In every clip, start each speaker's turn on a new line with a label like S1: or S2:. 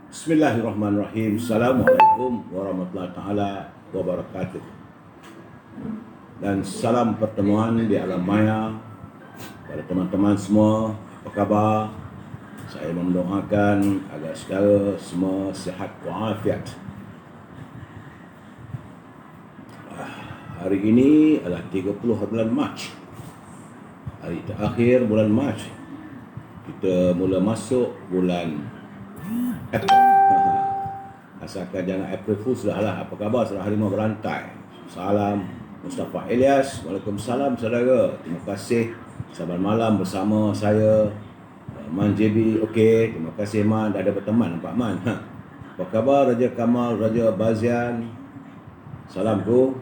S1: Bismillahirrahmanirrahim. Assalamualaikum warahmatullahi taala wabarakatuh. Dan salam pertemuan di alam maya pada teman-teman semua. Apa khabar? Saya mendoakan agar saudara semua sihat walafiat. Hari ini adalah 30 bulan Mac. Hari terakhir bulan Mac. Kita mula masuk bulan April. Asalkan jangan April Fool sudah lah. Apa khabar saudara harimau berantai? Salam Mustafa Ilyas. Waalaikumsalam saudara. Terima kasih selamat malam bersama saya Man JB. Okey, terima kasih Man, dah ada berteman nampak Man. Apa khabar Raja Kamal, Raja Bazian? Salam tu.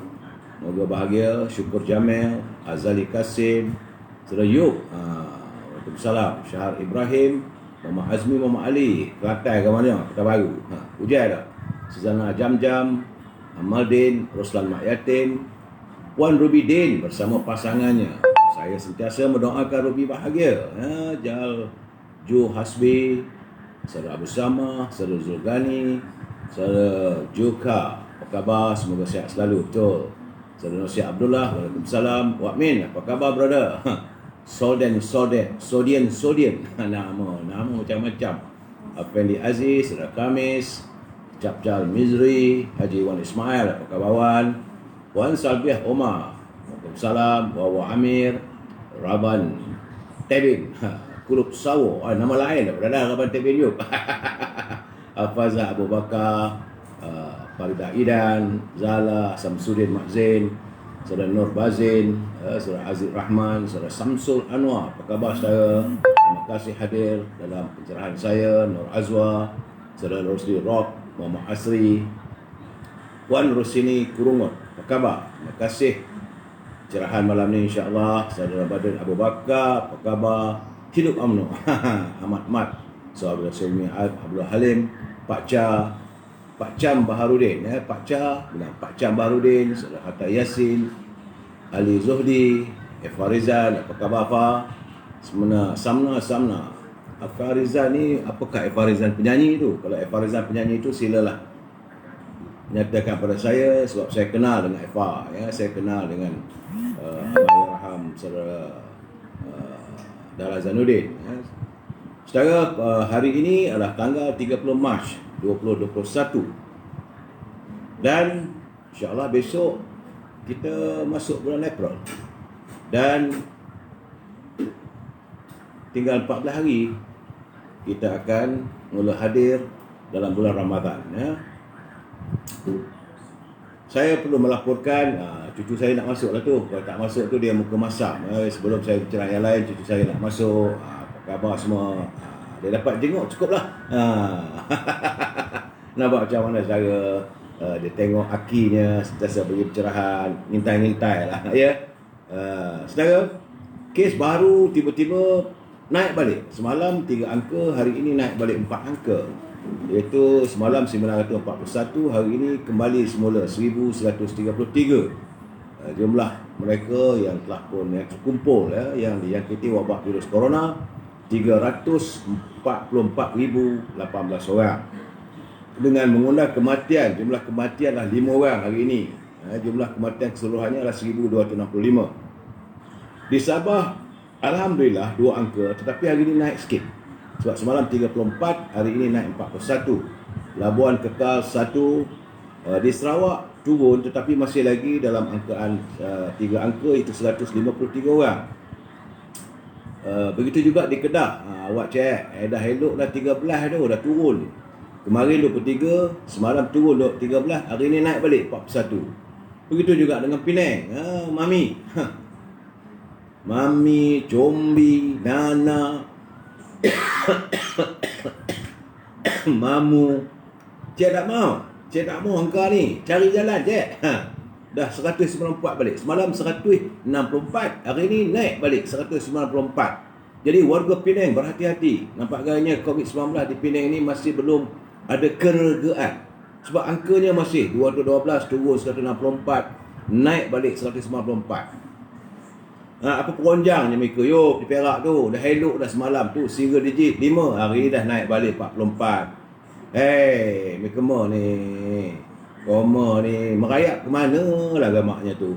S1: Moga bahagia. Syukur Jamil, Azali Kasim, Saudara Yub. Waalaikumsalam. Syahar Ibrahim, Mama Azmi, Mama Ali, Kelantan ke mana? Kota Baru. Hujan tak? Suzana Jam-Jam, Amaldin, Roslan Mak Yatim, Puan Ruby Din bersama pasangannya. Saya sentiasa mendoakan Ruby bahagia. Jal Jo Hasbi, Saudara Abu Sama, Saudara Zulgani, Saudara Joka. Apa khabar? Semoga sihat selalu. Betul. Saudara Nusya Abdullah, Waalaikumsalam. Wak Min, apa khabar brother? Sodian. Nama macam-macam. Afendi Aziz, Saudara Kamis, Capcal Mizri, Haji Wan Ismail, apa khabar Wan? Wan Salbiah Omar, Waalaikumsalam. Wawa Amir, Raban Tebin, Kulub Sawo, nama lain berada Raban Tebin yuk. Afazah Abu Bakar, Farida Idan, Zala, Samsudin Makzin, Saudara Nur Bazin, Saudara Aziz Rahman, Saudara Samsul Anwar. Apa khabar saudara? Terima kasih hadir dalam pencerahan saya. Nur Azwa, Saudara Rosli Rock, Muhammad Asri, Puan Rosini Kurungot. Apa khabar? Terima kasih pencerahan malam ni insya-Allah. Saudara Badr Abu Bakar, apa khabar? Hidup UMNO. Ahmad Mat, Saudara Sulmi Abdul Halim, Pak Cam Baharudin, Pak Cam Baharudin, Saudara Hatta Yasin, Ali Zuhdi, Farizan. Apa khabar Fa? Samna. Farizan ni, apakah Farizan penyanyi tu? Kalau Farizan penyanyi tu silalah nyatakan pada saya, sebab saya kenal dengan Fa, saya kenal dengan Allahyarham Saudara Dara Zainuddin. Saudara, hari ini adalah tanggal 30 Mac 2021 dan insya-Allah besok kita masuk bulan April dan tinggal 14 hari kita akan mula hadir dalam bulan Ramadan. Saya perlu melaporkan cucu saya nak masuk lah tu. Kalau tak masuk tu dia muka masam. Sebelum saya bicara yang lain, cucu saya nak masuk. Apa khabar semua? Dia dapat jenguk cukup lah. Nampak macam mana cara dia tengok akinya sentiasa beri pencerahan, ngintai-ngintai lah saudara, kes baru tiba-tiba naik balik. Semalam 3 angka, hari ini naik balik 4 angka, iaitu semalam 941, hari ini kembali semula 1133 jumlah mereka yang telah pun terkumpul yang dijangkiti wabak virus corona. 344,018 orang dengan mengundang kematian. Jumlah kematian adalah 5 orang hari ini. Jumlah kematian keseluruhannya adalah 1,265. Di Sabah alhamdulillah 2 angka, tetapi hari ini naik sikit. Sebab semalam 34, hari ini naik 41. Labuan kekal 1. Di Sarawak turun tetapi masih lagi dalam angkaan 3 angka, itu 153 orang. Begitu juga di Kedah. Awak cek, dah elok dah 13 tu, dah turun. Kemarin 23, semalam turun 13, hari ni naik balik 41. Begitu juga dengan Penang. Mami, Combi, Nana, Mamu. Cik tak mau angka ni. Cari jalan cik. Dah 194 balik. Semalam 164. Hari ni naik balik 194. Jadi warga Penang berhati-hati. Nampak gayanya COVID-19 di Penang ni masih belum ada keregaan. Sebab angkanya masih 212 turun 164, naik balik 194. Apa peronjangnya mereka? Yo, di Perak tu dah elok dah semalam tu single digit 5, hari ni dah naik balik 44. Mikema ni. Koma ni merayap ke mana lah gamaknya tu.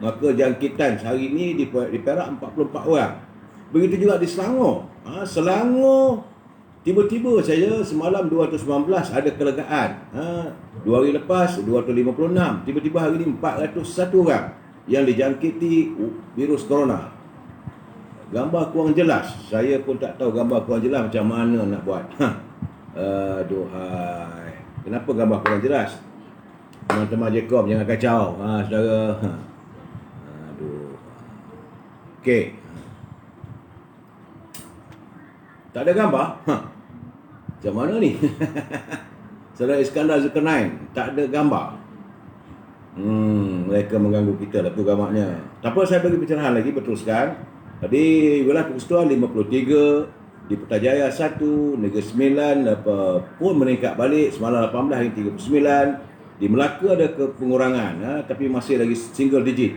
S1: Maka jangkitan hari ni di Perak 44 orang. Begitu juga di Selangor. Selangor tiba-tiba saja semalam 219 ada kelegaan. 2 hari lepas 256. Tiba-tiba hari ni 401 orang yang dijangkiti virus corona. Gambar kurang jelas. Saya pun tak tahu gambar kurang jelas macam mana nak buat. Aduhai. Kenapa gambar kurang jelas? Teman-teman Jekom jangan kacau. Saudara. Aduh. Okey. Tak ada gambar? Macam mana ni? Saudara Iskandar Zulkarnain, tak ada gambar. Mereka mengganggu kita lah tu gamaknya. Tak apa, saya bagi pencerahan lagi, berteruskan. Di wilayah Persekutuan 53, di Putrajaya 1, Negeri Sembilan pun meningkat balik. Semalam 18 hingga 39. Di Melaka ada pengurangan, tapi masih lagi single digit.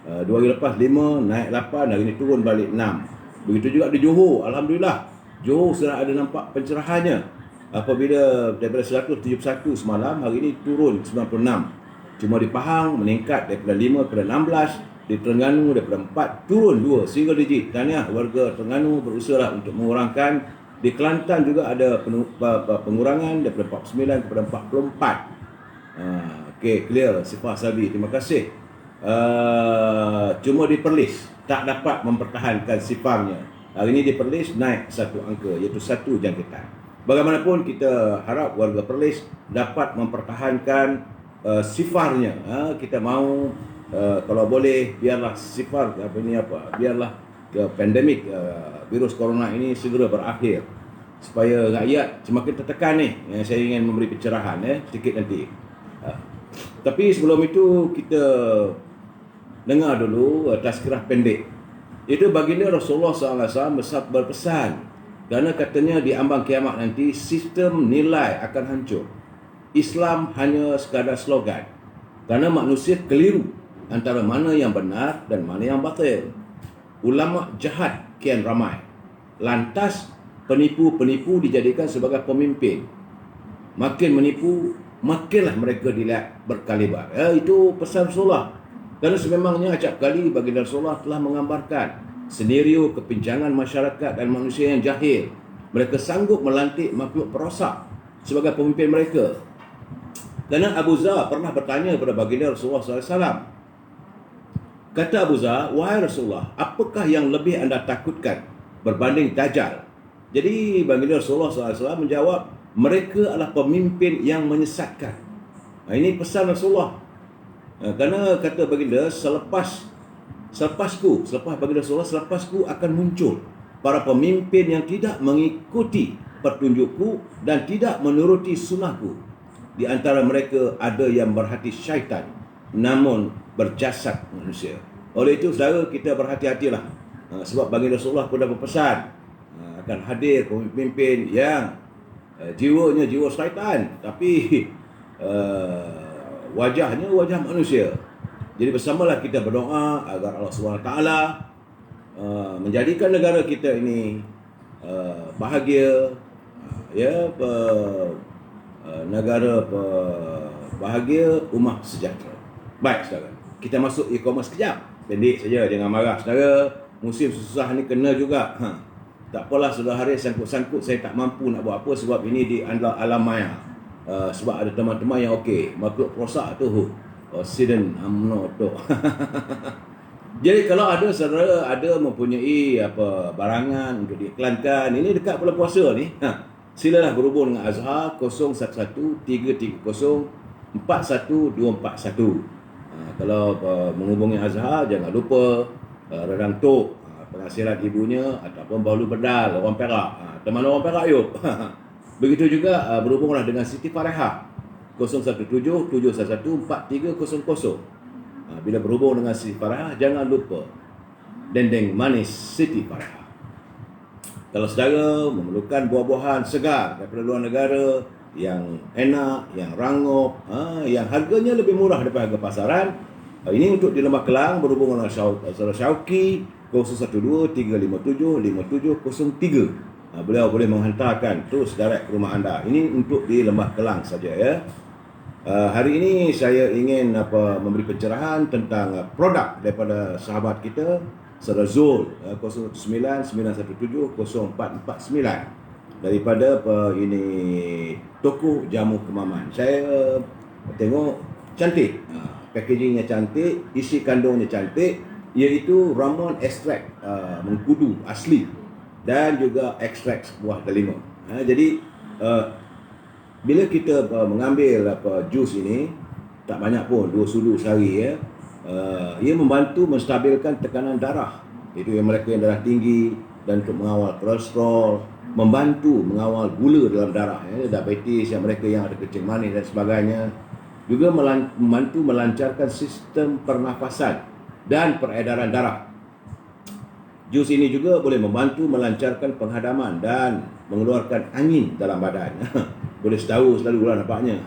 S1: 2 hari lepas 5, naik 8, hari ini turun balik 6. Begitu juga di Johor, Alhamdulillah. Johor sudah ada nampak pencerahannya. Apabila daripada 171 semalam, hari ini turun 96. Cuma di Pahang meningkat daripada 5 kepada 16. Di Terengganu daripada 4 turun 2, single digit. Tahniah warga Terengganu berusaha untuk mengurangkan. Di Kelantan juga ada pengurangan daripada 49 kepada 44. Okey, clear Sifah Sabi, terima kasih. Cuma di Perlis tak dapat mempertahankan sifarnya. Hari ini di Perlis naik satu angka, iaitu 1 jangkitan. Bagaimanapun kita harap warga Perlis dapat mempertahankan sifarnya. Kita mahu kalau boleh biarlah sifar biarlah pandemik virus corona ini segera berakhir supaya rakyat semakin tertekan ni. Saya ingin memberi pencerahan sedikit nanti. Tapi sebelum itu kita dengar dulu tazkirah pendek. Itu baginda Rasulullah SAW berpesan, kerana katanya di ambang kiamat nanti sistem nilai akan hancur. Islam hanya sekadar slogan, kerana manusia keliru antara mana yang benar dan mana yang batil. Ulama jahat kian ramai, lantas penipu-penipu dijadikan sebagai pemimpin. Makin menipu, makinlah mereka dilihat berkaliber. Itu pesan Rasulullah. Kerana sememangnya acap kali baginda Rasulullah telah menggambarkan senario kepincangan masyarakat dan manusia yang jahil. Mereka sanggup melantik makhluk perosak sebagai pemimpin mereka. Kerana Abu Zar pernah bertanya kepada baginda Rasulullah SAW. Kata Abu Zar, wahai Rasulullah, apakah yang lebih anda takutkan berbanding Dajjal? Jadi baginda Rasulullah SAW menjawab, mereka adalah pemimpin yang menyesatkan. Ini pesan Rasulullah. Kerana kata baginda, selepas baginda Rasulullah, selepasku akan muncul para pemimpin yang tidak mengikuti petunjukku dan tidak menuruti sunnahku. Di antara mereka ada yang berhati syaitan namun berjasad manusia. Oleh itu saudara, kita berhati-hatilah. Sebab baginda Rasulullah pun dah berpesan akan hadir pemimpin yang jiwanya jiwa syaitan, tapi wajahnya wajah manusia. Jadi bersamalah kita berdoa agar Allah SWT menjadikan negara kita ini bahagia, negara bahagia, umat sejahtera. Baik saudara, kita masuk e-commerce kejap. Pendek saja, jangan marah saudara. Musim susah ni kena juga. Tak apalah saudara Haris, sangkut-sangkut saya tak mampu nak buat apa sebab ini di alam maya. Sebab ada teman-teman yang okey, makhluk perosak tu Siden amno tu. Jadi kalau ada saudara ada mempunyai barangan untuk diiklankan, ini dekat bulan puasa ni, silalah berhubung dengan Azhar 011330 41241. Kalau menghubungi Azhar, jangan lupa Radang Tok, penghasilan ibunya ataupun Baulu Bedal, orang Perak. Teman orang Perak yuk. Begitu juga berhubunglah dengan Siti Farehah 0177114300. Bila berhubung dengan Siti Farehah, jangan lupa dendeng manis Siti Farehah. Kalau saudara memerlukan buah-buahan segar daripada luar negara yang enak, yang rangup, yang harganya lebih murah daripada harga pasaran, ini untuk di Lembah Kelang, berhubung dengan saudara Syauqi 0123575703. beliau boleh menghantarkan terus direct ke rumah anda. Ini untuk di Lembah Kelang saja ya. Hari ini saya ingin memberi pencerahan tentang produk daripada sahabat kita Serazul 09-917-0449 daripada ini toko jamu Kemaman. Saya tengok cantik, packagingnya cantik, isi kandungnya cantik, iaitu ramuan ekstrak mengkudu asli dan juga ekstrak buah delima. Jadi bila kita mengambil jus ini, tak banyak pun 2 sudu sehari ya, ia membantu menstabilkan tekanan darah. Itu yang mereka yang darah tinggi, dan untuk mengawal kolesterol, membantu mengawal gula dalam darah ya, diabetes, yang mereka yang ada kencing manis dan sebagainya. Juga membantu melancarkan sistem pernafasan dan peredaran darah. Jus ini juga boleh membantu melancarkan penghadaman dan mengeluarkan angin dalam badan. Boleh selalu nampaknya.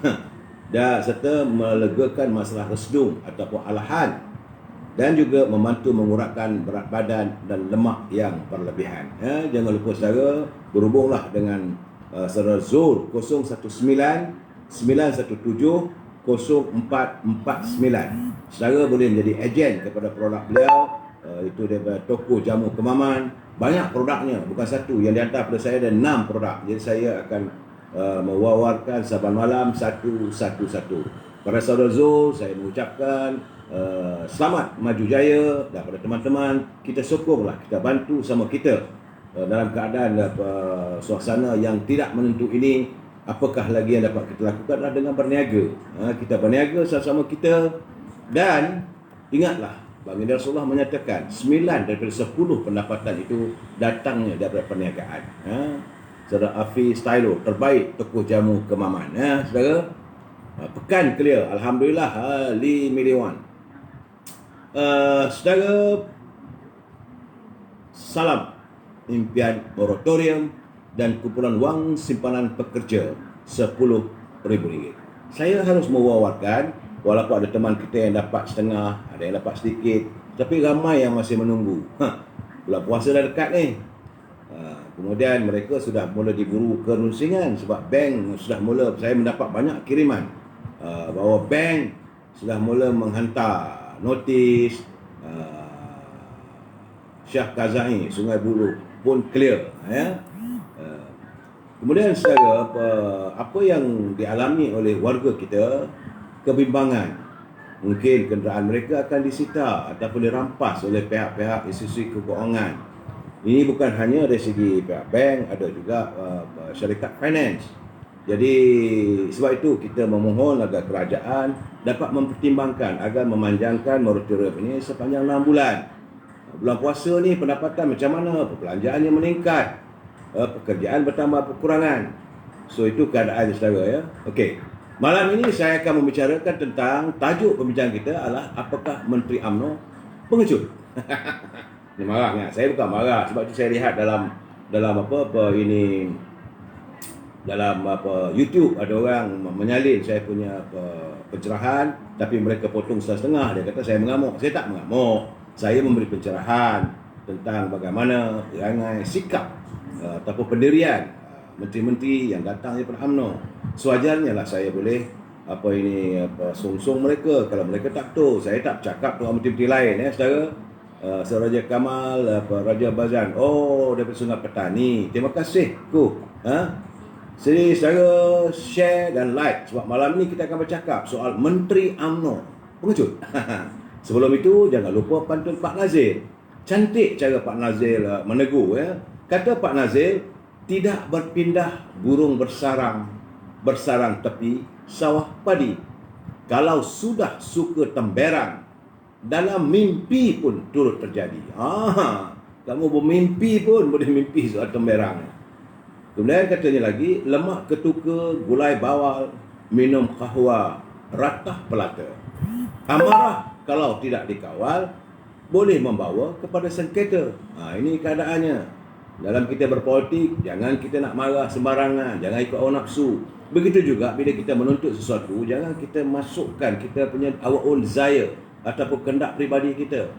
S1: Dan serta melegakan masalah resdung ataupun alahan, dan juga membantu mengurangkan berat badan dan lemak yang berlebihan. Jangan lupa saudara, berhubunglah dengan Serazul 01-917-0449. Saudara boleh menjadi ejen kepada produk beliau. Itu daripada toko jamu Kemaman. Banyak produknya, bukan satu. Yang dihantar pada saya ada 6 produk. Jadi saya akan mewawarkan saban malam satu. Pada saudara Zul, saya mengucapkan selamat maju jaya. Dan pada teman-teman, kita sokonglah, kita bantu sama kita dalam keadaan suasana yang tidak menentu ini. Apakah lagi yang dapat kita lakukan adalah dengan berniaga. Kita berniaga sama-sama kita. Dan ingatlah, baginda Rasulullah menyatakan 9 daripada 10 pendapatan itu datangnya daripada perniagaan. Saudara Afi Stylo, terbaik toko jamu Kemaman. Saudara, pekan clear, alhamdulillah, 5 milion. Saudara, salam impian moratorium dan kumpulan wang simpanan pekerja RM10,000. Saya harus mewawarkan, walaupun ada teman kita yang dapat setengah, ada yang dapat sedikit, tapi ramai yang masih menunggu. Bulan puasa dah dekat ni. Kemudian mereka sudah mula diburu kerusingan sebab bank sudah mula, saya mendapat banyak kiriman bahawa bank sudah mula menghantar notis. Syah Kazai, Sungai Buloh pun clear ya. Kemudian saudara, apa yang dialami oleh warga kita, kebimbangan. Mungkin kenderaan mereka akan disita ataupun dirampas oleh pihak-pihak institusi keuangan. Ini bukan hanya dari segi pihak bank, ada juga syarikat finance. Jadi sebab itu kita memohon agar kerajaan dapat mempertimbangkan agar memanjangkan moratorium ini sepanjang 6 bulan. Bulan puasa ni pendapatan macam mana, perbelanjaannya meningkat, pekerjaan bertambah kekurangan. So itu keadaan saudara ya. Okey. Malam ini saya akan membicarakan tentang, tajuk pembicaraan kita adalah apakah Menteri UMNO pengecut. Ini marahnya. Saya bukan marah, sebab itu saya lihat dalam YouTube ada orang menyalin saya punya pencerahan, tapi mereka potong setengah. Dia kata saya mengamuk. Saya tak mengamuk. Saya memberi pencerahan tentang bagaimana perangai, sikap ataupun pendirian menteri-menteri yang datang daripada UMNO. Sewajarnya lah saya boleh song-song mereka. Kalau mereka tak tahu, saya tak bercakap dengan menteri-menteri lain ya saudara. Raja Kamal, Raja Bazan, daripada Sungai Petani. Terima kasih Jadi saudara share dan like, sebab malam ni kita akan bercakap soal Menteri UMNO pengecut. Sebelum itu jangan lupa pantun Pak Nazir. Cantik cara Pak Nazir menegur ya. Kata Pak Nazir, tidak berpindah burung bersarang tepi sawah padi. Kalau sudah suka temberang, dalam mimpi pun turut terjadi. Kamu bermimpi pun boleh mimpi soal temberang. Kemudian katanya lagi, lemak ketuka, gulai bawal, minum kahwa, ratah pelata. Amarah kalau tidak dikawal boleh membawa kepada sengketa. Ini keadaannya. Dalam kita berpolitik, jangan kita nak marah sembarangan, jangan ikut hawa nafsu. Begitu juga bila kita menuntut sesuatu, jangan kita masukkan kita punya our own desire ataupun kehendak peribadi kita.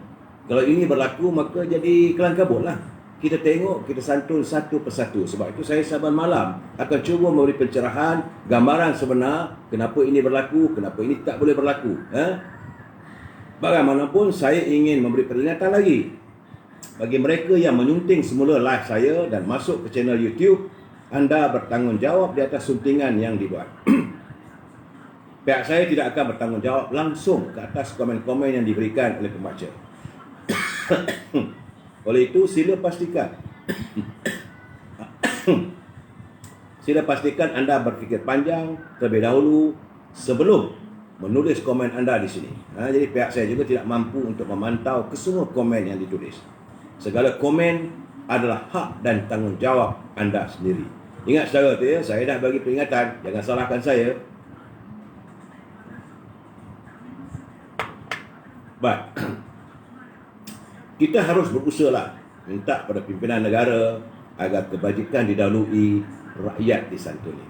S1: Kalau ini berlaku, maka jadi kelang kabut lah. kita tengok, kita santun satu persatu. Sebab itu saya saban malam akan cuba memberi pencerahan, gambaran sebenar kenapa ini berlaku, kenapa ini tak boleh berlaku. Bagaimanapun saya ingin memberi peringatan lagi bagi mereka yang menyunting semula live saya dan masuk ke channel YouTube. Anda bertanggungjawab di atas suntingan yang dibuat. Pihak saya tidak akan bertanggungjawab langsung ke atas komen-komen yang diberikan oleh pembaca. Oleh itu, sila pastikan anda berfikir panjang terlebih dahulu sebelum menulis komen anda di sini. Jadi pihak saya juga tidak mampu untuk memantau kesemua komen yang ditulis. Segala komen adalah hak dan tanggungjawab anda sendiri. Ingat saudara tu ya, saya dah bagi peringatan, jangan salahkan saya. But kita harus berusaha minta pada pimpinan negara agar kebajikan didahului, rakyat disantuni.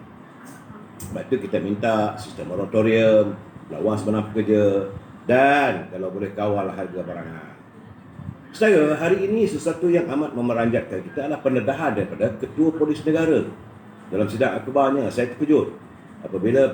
S1: Sebab itu kita minta sistem moratorium, lawan sebenar pekerja, dan kalau boleh kawal harga barangan. Saudara, hari ini sesuatu yang amat memeranjatkan kita adalah pendedahan daripada Ketua Polis Negara. Dalam sidang akhbarnya, saya terkejut apabila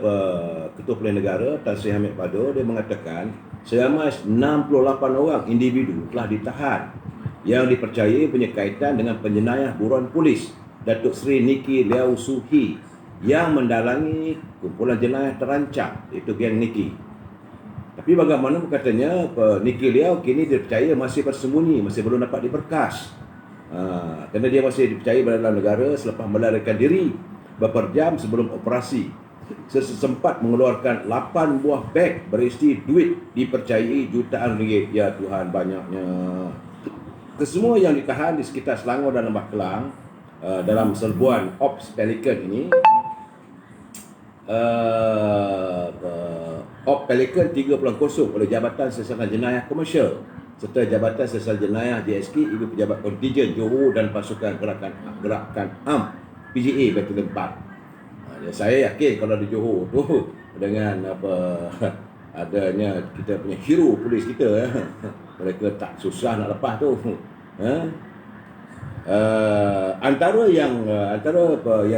S1: Ketua Polis Negara Tan Sri Hamid Bado, dia mengatakan seramai 68 orang individu telah ditahan yang dipercayai punya kaitan dengan penjenayah buruan polis Datuk Seri Nicky Liao Suhi yang mendalangi kumpulan jenayah terancam, iaitu geng Nicky. Tapi bagaimana katanya Nicky Liao kini dipercaya masih bersembunyi, masih belum dapat diberkas. Kerana dia masih dipercayai dalam negara selepas melarikan diri beberapa jam sebelum operasi. Sesempat mengeluarkan 8 buah beg berisi duit dipercayai jutaan ringgit. Ya Tuhan, banyaknya. Kesemua yang ditahan di sekitar Selangor dan Lembah Kelang dalam serbuan Ops Pelican ini, Ops Pelican 3.0 oleh Jabatan Siasatan Jenayah Komersial serta Jabatan Siasatan Jenayah JSK, Ibu Pejabat Kontijen Johor dan Pasukan Gerakan AM PGA Batalion 4. Saya yakin kalau di Johor tu dengan adanya kita punya hero polis kita, mereka tak susah nak lepas tu. Antara yang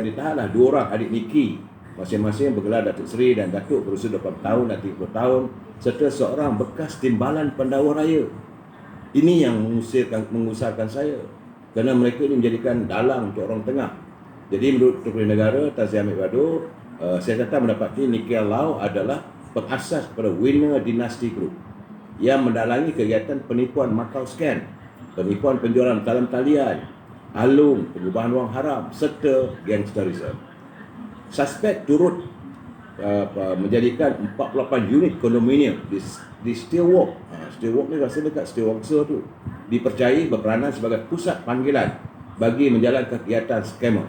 S1: ditahanlah 2 orang adik Nicky, masing-masing bergelar Datuk Seri dan Datuk berusia 20 tahun dan 30 tahun, serta seorang bekas timbalan pendakwa raya. Ini yang mengusarkan saya, kerana mereka ini menjadikan dalang untuk orang tengah. Jadi menurut Ketua Negara Tan Sri Hamid Bado, saya kata mendapati Nicky Liao adalah pengasas pada Winner Dynasty Group yang mendalangi kegiatan penipuan Macau Scam, penipuan penjualan dalam talian, alung, pengubahan wang haram serta gangsterisme. Suspek turut menjadikan 48 unit kondominium di Steelwalk. Steelwalk ni rasa dekat Steelwalk tu, dipercayai berperanan sebagai pusat panggilan bagi menjalankan kegiatan skamer.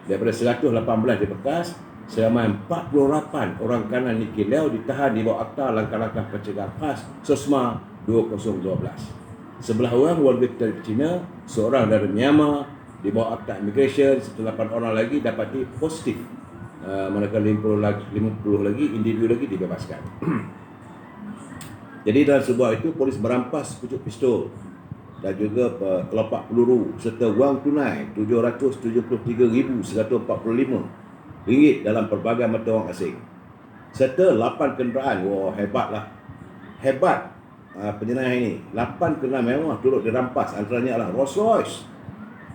S1: Daripada 118 diberkas, seramai 48 orang kanan Nicky Liao ditahan di bawah Akta Langkah-Langkah Pencegahan Khas SOSMA 2012. 11 orang warga Cina, seorang dari Myanmar di bawah Akta Immigration, serta 8 orang lagi dapati positif. Manakala 50 lagi individu lagi dibebaskan. Jadi dalam sebuah itu, polis merampas pucuk pistol dan juga kelopak peluru serta wang tunai RM773,145 dalam pelbagai mata wang asing, serta 8 kenderaan. Wah, hebatlah, hebat penjenayah ini. 8 kenderaan mewah turut dirampas, antaranya adalah Rolls Royce,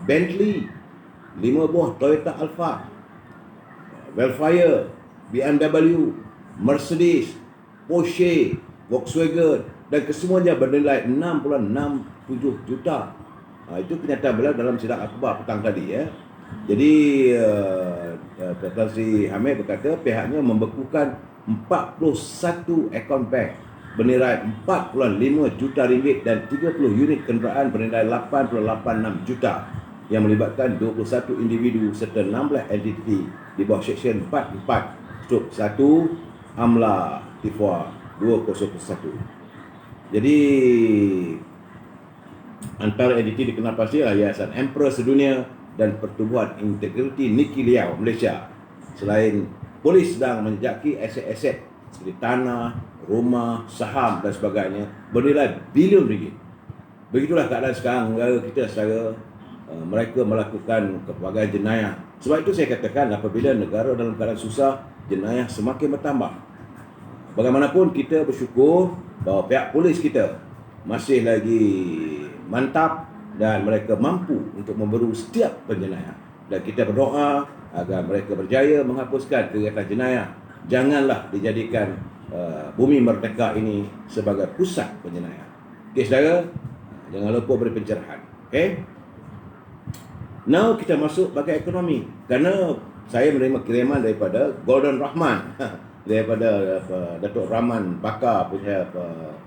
S1: Bentley, 5 buah Toyota Alphard, Velfire, BMW, Mercedes, Porsche, Volkswagen, dan kesemuanya bernilai 6.67 juta. Itu kenyataan beliau dalam sidang akhbar petang tadi ya. Jadi Tan Sri Hamid berkata pihaknya membekukan 41 akaun bank bernilai 4.5 juta ringgit dan 30 unit kenderaan bernilai 8.86 juta yang melibatkan 21 individu serta 16 entiti di bawah Seksyen 44/1 Amla Tifwa 2001. Jadi antara entiti dikenal pasti Yayasan Emperor Sedunia dan Pertubuhan Integriti Nicky Liao Malaysia. Selain polis sedang menjejaki aset-aset seperti tanah, rumah, saham dan sebagainya bernilai bilion ringgit. Begitulah keadaan sekarang negara kita secara mereka melakukan pelbagai jenayah. Sebab itu saya katakan apabila negara dalam keadaan susah, jenayah semakin bertambah. Bagaimanapun kita bersyukur bahawa pihak polis kita masih lagi mantap dan mereka mampu untuk memburu setiap penjenayah. Dan kita berdoa agar mereka berjaya menghapuskan kegiatan jenayah. Janganlah dijadikan bumi merdeka ini sebagai pusat penjenayah. Okey saudara, jangan lupa beri pencerahan. Okey. Now kita masuk bagai ekonomi. Kerana saya menerima kiriman daripada Gordon Rahman daripada Datuk Rahman Bakar punya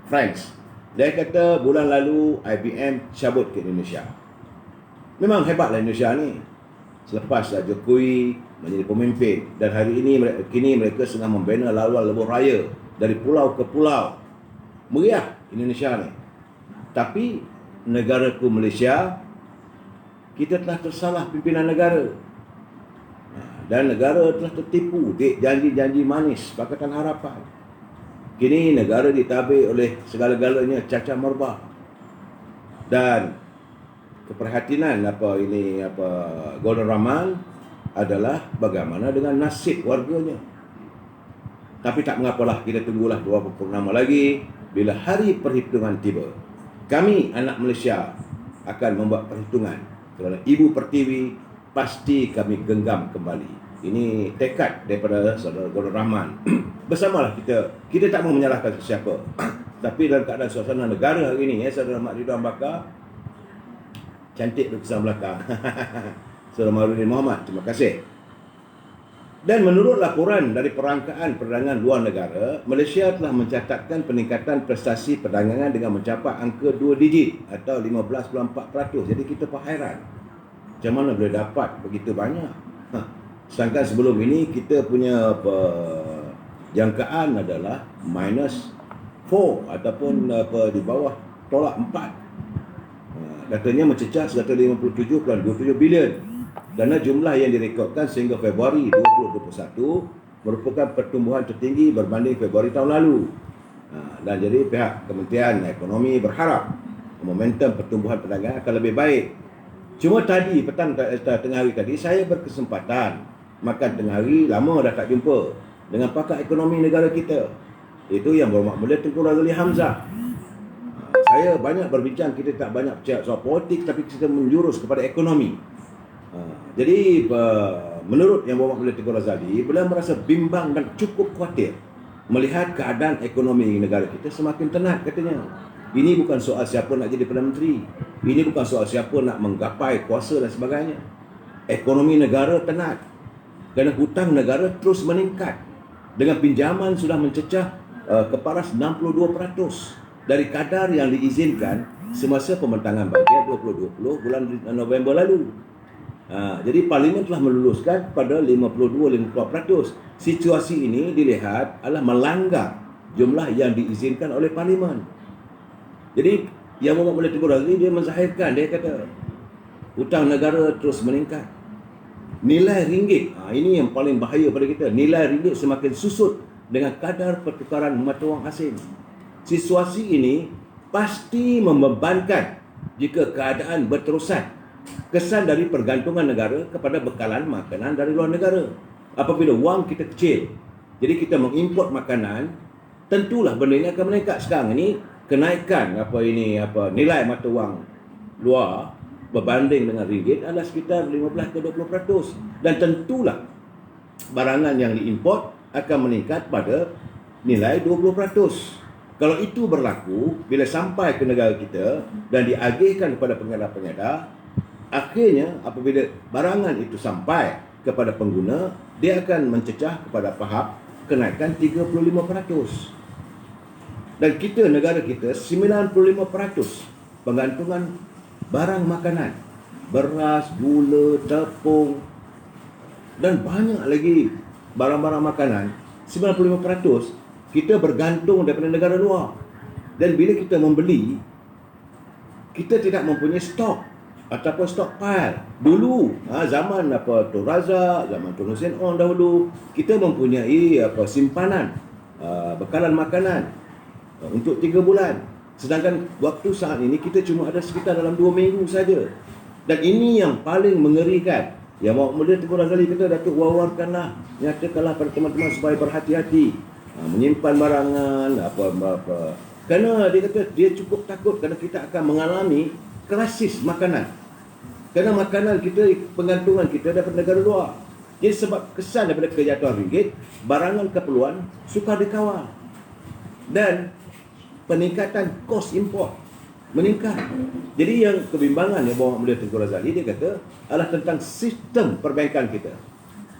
S1: friends. Dia kata bulan lalu IBM cabut ke Indonesia. Memang hebatlah Indonesia ni. Selepas Jokowi menjadi pemimpin dan hari ini kini mereka sedang membina laluan lebuh raya dari pulau ke pulau. Meriah Indonesia ni. Tapi negaraku Malaysia, kita telah tersalah pimpinan negara. Dan negara telah tertipu janji-janji manis Pakatan Harapan. Kini negara ditabir oleh segala-galanya cacar merbah. Dan keprihatinan Gordon Rahman adalah bagaimana dengan nasib warganya. Tapi tak mengapalah, kita tunggulah 2 purnama lagi. Bila hari perhitungan tiba, kami anak Malaysia akan membuat perhitungan. Kerana Ibu Pertiwi pasti kami genggam kembali. Ini tekad daripada saudara Gordon Rahman. Bersamalah kita tak mau menyalahkan sesiapa. Tapi dalam keadaan suasana negara hari ini, saudara Mak Ridwan Bakar cantik lukisan belakang. Saudara Mahrudin Mohamad, terima kasih. Dan menurut laporan dari Perangkaan Perdagangan Luar Negara, Malaysia telah mencatatkan peningkatan prestasi perdagangan dengan mencapai angka 2 digit atau 15.4%. Jadi kita pun hairan. Macam mana boleh dapat begitu banyak? Sedangkan sebelum ini kita punya jangkaan adalah -4 ataupun di bawah tolak 4. Katanya mencecah 157.27 bilion. Dana jumlah yang direkodkan sehingga Februari 2021 merupakan pertumbuhan tertinggi berbanding Februari tahun lalu. Dan jadi pihak Kementerian Ekonomi berharap momentum pertumbuhan perdagangan akan lebih baik. Cuma tadi petang tengah hari tadi saya berkesempatan makan tengah hari, lama dah tak jumpa dengan pakar ekonomi negara kita. Itu yang Berhormat Mulia Tengku Razali Hamzah. Saya banyak berbincang, kita tak banyak percaya soal politik tapi kita menjurus kepada ekonomi. Jadi menurut Yang Berhormat Mulia Tengku Razali, beliau merasa bimbang dan cukup khawatir melihat keadaan ekonomi negara kita semakin tenat katanya. Ini bukan soal siapa nak jadi Perdana Menteri. Ini bukan soal siapa nak menggapai kuasa dan sebagainya. Ekonomi negara tenat. Kerana hutang negara terus meningkat. Dengan pinjaman sudah mencecah keparas 62% dari kadar yang diizinkan semasa pembentangan bajet 2020 bulan November lalu. Jadi Parlimen telah meluluskan pada 52-54%. Situasi ini dilihat adalah melanggar jumlah yang diizinkan oleh Parlimen. Jadi Yang Berhormat Mulia Tengku Razali dia menzahirkan, dia kata hutang negara terus meningkat. Nilai ringgit, ini yang paling bahaya pada kita. Nilai ringgit semakin susut dengan kadar pertukaran mata wang asing. Situasi ini pasti membebankan jika keadaan berterusan. Kesan dari pergantungan negara kepada bekalan makanan dari luar negara. Apabila wang kita kecil, jadi kita mengimport makanan, tentulah benda ini akan meningkat. Sekarang ini kenaikan nilai mata wang luar berbanding dengan ringgit adalah sekitar 15 ke 20%. Dan tentulah barangan yang diimport akan meningkat pada nilai 20%. Kalau itu berlaku, bila sampai ke negara kita dan diagihkan kepada pengedar-pengedar, akhirnya apabila barangan itu sampai kepada pengguna, dia akan mencecah kepada tahap kenaikan 35%. Dan kita, negara kita, 95% penggantungan barang makanan. Beras, gula, tepung dan banyak lagi barang-barang makanan. 95% kita bergantung daripada negara luar. Dan bila kita membeli, kita tidak mempunyai stok ataupun stockpile. Dulu, zaman Tun Razak, zaman Tun Hussein On dahulu, kita mempunyai simpanan bekalan makanan untuk 3 bulan. Sedangkan waktu saat ini kita cuma ada sekitar dalam 2 minggu saja. Dan ini yang paling mengerikan. Yang Mulia Tengku Razali kata, Datuk wawarkanlah, nyatakanlah pada teman-teman supaya berhati-hati, menyimpan barangan, apa-apa. Kerana dia kata, dia cukup takut kerana kita akan mengalami krisis makanan. Kerana makanan kita, pengantungan kita daripada negara luar. Jadi sebab kesan daripada kejatuhan ringgit, barangan keperluan sukar dikawal. Dan peningkatan kos import meningkat. Jadi yang kebimbangan yang bawa Mulia Tengku Razali, dia kata adalah tentang sistem perbankan kita.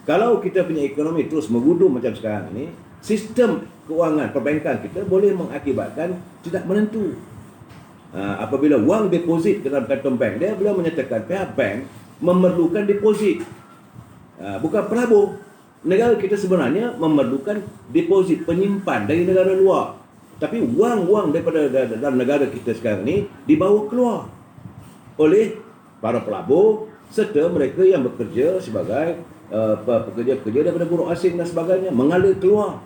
S1: Kalau kita punya ekonomi terus mengudum macam sekarang ini, sistem keuangan perbankan kita boleh mengakibatkan tidak menentu. Apabila wang deposit ke dalam kantong bank, dia beliau menyatakan pihak bank memerlukan deposit, bukan pelabur. Negara kita sebenarnya memerlukan deposit penyimpan dari negara luar. Tapi wang-wang daripada dalam negara kita sekarang ni dibawa keluar oleh para pelabur serta mereka yang bekerja sebagai pekerja-pekerja daripada buruh asing dan sebagainya, mengalir keluar.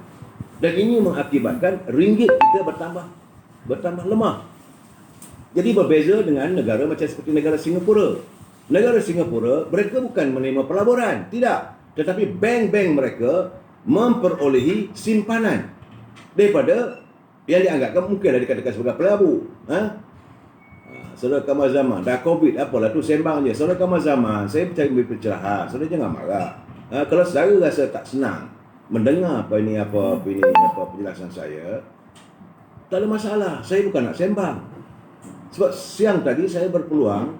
S1: Dan ini mengakibatkan ringgit kita bertambah lemah. Jadi berbeza dengan negara macam seperti negara Singapura. Negara Singapura, mereka bukan menerima pelaburan, tidak. Tetapi bank-bank mereka memperolehi simpanan daripada yang dianggapkan mungkinlah dikatakan sebagai pelabur. Saudara Kamal Zaman, dah COVID, apalah tu sembang je. Saudara Kamal Zaman, saya percaya beri pencerahan. Saudara jangan marah. Kalau saudara rasa tak senang mendengar apa penjelasan saya, tak ada masalah. Saya bukan nak sembang. Sebab siang tadi saya berpeluang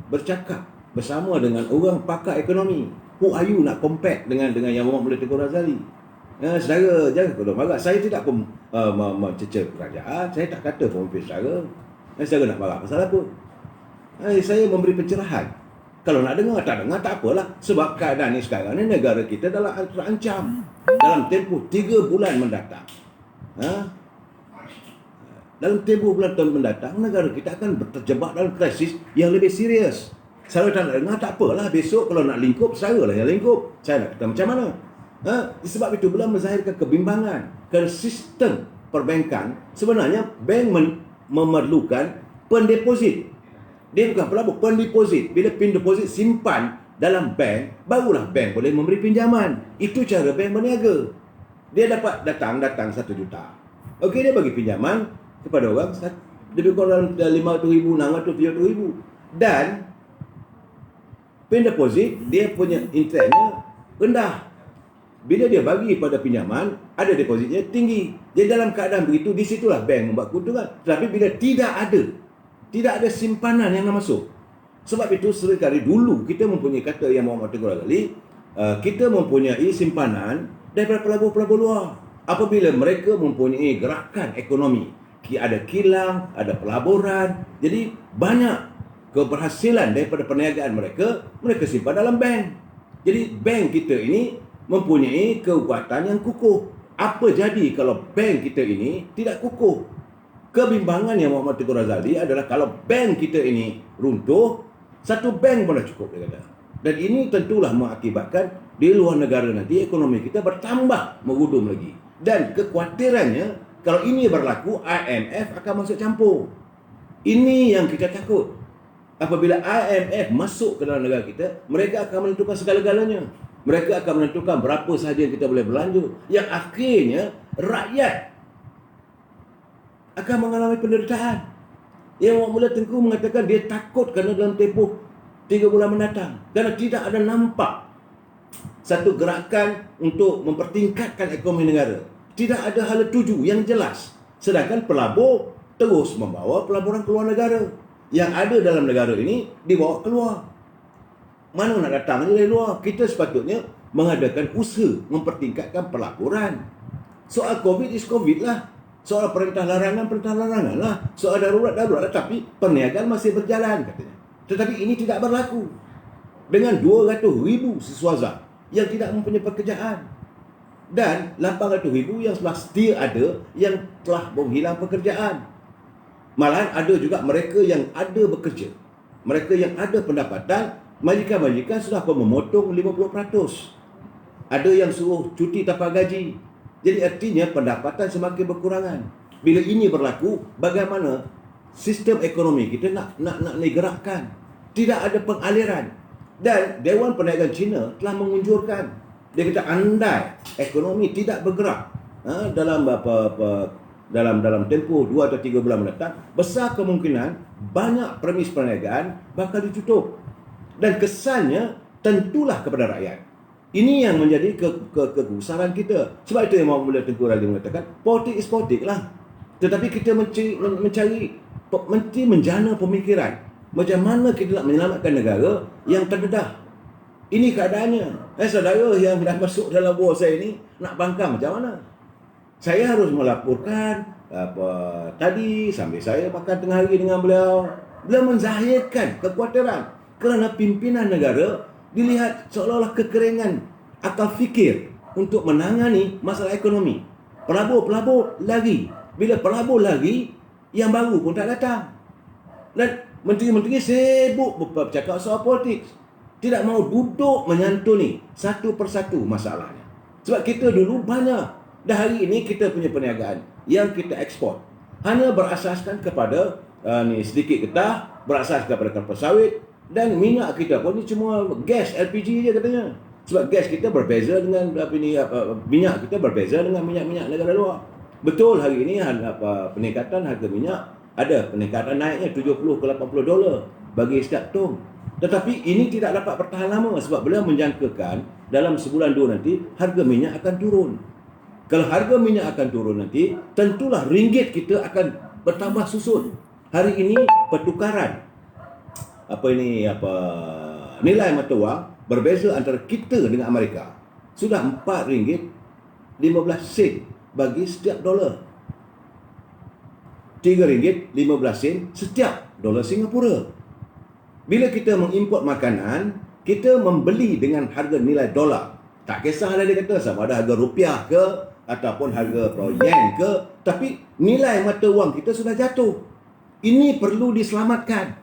S1: bercakap bersama dengan orang pakar ekonomi. Who are you nak compare dengan Yang Mulia Tengku Razali? Saudara jangan kalau marah. Saya tidak pun mencerca kerajaan. Saya tak kata pemimpin saudara. Saudara nak marah pasal apa? Saya memberi pencerahan. Kalau nak dengar, tak dengar, tak apalah. Sebab keadaan ni sekarang ni negara kita terancam dalam tempoh 3 bulan mendatang. Dalam tempoh bulan mendatang, negara kita akan terjebak dalam krisis yang lebih serius. Saudara tak nak dengar, tak apalah. Besok kalau nak lingkup, saudara lah yang lingkup. Saya nak kata macam mana? Sebab itu beliau menzahirkan kebimbangan kerana sistem perbankan sebenarnya bank memerlukan pendeposit. Dia bukan pelabur, pendeposit. Bila pendeposit simpan dalam bank, barulah bank boleh memberi pinjaman. Itu cara bank berniaga. Dia dapat datang 1 juta. Okey, dia bagi pinjaman kepada orang lebih kurang 500,000, 600, 700,000. Dan pendeposit dia punya interestnya rendah. Bila dia bagi pada pinjaman, ada depositnya tinggi. Jadi dalam keadaan begitu, di situlah bank membuat keuntungan. Tetapi bila tidak ada simpanan yang nak masuk. Sebab itu seringkali dulu kita mempunyai kata yang Muhammad Tengku Razali, kita mempunyai simpanan daripada pelabur-pelabur luar. Apabila mereka mempunyai gerakan ekonomi, ada kilang, ada pelaburan, jadi banyak keberhasilan daripada perniagaan mereka simpan dalam bank. Jadi bank kita ini mempunyai kekuatan yang kukuh. Apa jadi kalau bank kita ini tidak kukuh? Kebimbangan yang Muhammad Tengku Razali adalah kalau bank kita ini runtuh, satu bank pun dah cukup, dia kata. Dan ini tentulah mengakibatkan di luar negara nanti ekonomi kita bertambah mengudum lagi. Dan kekhawatirannya kalau ini berlaku, IMF akan masuk campur. Ini yang kita takut. Apabila IMF masuk ke dalam negara kita, mereka akan menentukan segala-galanya. Mereka akan menentukan berapa sahaja kita boleh berlanjut. Yang akhirnya rakyat akan mengalami penderitaan. Yang Mulia Tengku mengatakan dia takut kerana dalam tempoh 3 bulan mendatang, kerana tidak ada nampak satu gerakan untuk mempertingkatkan ekonomi negara. Tidak ada hala tuju yang jelas. Sedangkan pelabur terus membawa pelaburan keluar negara. Yang ada dalam negara ini dibawa keluar. Mana nak datang dari luar? Kita sepatutnya mengadakan usaha mempertingkatkan pelaburan. Soal COVID is COVID lah. Soal perintah larangan lah. Soal darurat lah. Tapi perniagaan masih berjalan, katanya. Tetapi ini tidak berlaku. Dengan 200,000 siswaza yang tidak mempunyai pekerjaan. Dan 800,000 yang pasti ada yang telah menghilang pekerjaan. Malahan ada juga mereka yang ada bekerja. Mereka yang ada pendapatan, majikan-majikan sudah pun memotong 50%. Ada yang suruh cuti tanpa gaji. Jadi artinya pendapatan semakin berkurangan. Bila ini berlaku, bagaimana sistem ekonomi kita nak digerakkan? Tidak ada pengaliran. Dan Dewan Perniagaan Cina telah mengunjurkan, dia kata andai ekonomi tidak bergerak dalam dalam tempoh 2 atau 3 bulan mendatang, besar kemungkinan banyak premis perniagaan bakal ditutup. Dan kesannya tentulah kepada rakyat. Ini yang menjadi kegusaran kita. Sebab itu yang Muhammad Tengku Razak mengatakan, politik is politik lah. Tetapi kita mencari menjana pemikiran. Macam mana kita nak menyelamatkan negara yang terdedah. Ini keadaannya. Saudara yang dah masuk dalam bawah saya ini, nak bangkang macam mana? Saya harus melaporkan tadi sambil saya makan tengah hari dengan beliau. Beliau menzahirkan kekhawatiran kerana pimpinan negara dilihat seolah-olah kekeringan akal fikir untuk menangani masalah ekonomi. Pelabur lagi. Bila pelabur lagi, yang baru pun tak datang. Dan menteri-menteri sibuk bercakap soal politik. Tidak mau duduk menyantuni satu persatu masalahnya. Sebab kita dulu banyak. Dah hari ini kita punya perniagaan yang kita ekspor hanya berasaskan kepada sedikit getah, berasaskan kepada kelapa sawit, dan minyak kita pun ni cuma gas LPG je katanya. Sebab gas kita berbeza dengan minyak kita berbeza dengan minyak-minyak negara luar. Betul hari ini peningkatan harga minyak, ada peningkatan naiknya 70 ke 80 dolar bagi setiap tong. Tetapi ini tidak dapat bertahan lama sebab beliau menjangkakan dalam sebulan 2 nanti harga minyak akan turun. Kalau harga minyak akan turun nanti, tentulah ringgit kita akan bertambah susun. Hari ini pertukaran nilai mata wang berbeza antara kita dengan Amerika. Sudah RM4.15 bagi setiap dolar. RM3.15 setiap dolar Singapura. Bila kita mengimport makanan, kita membeli dengan harga nilai dolar. Tak kisahlah dia kata sama ada harga rupiah ke ataupun harga yen ke, tapi nilai mata wang kita sudah jatuh. Ini perlu diselamatkan.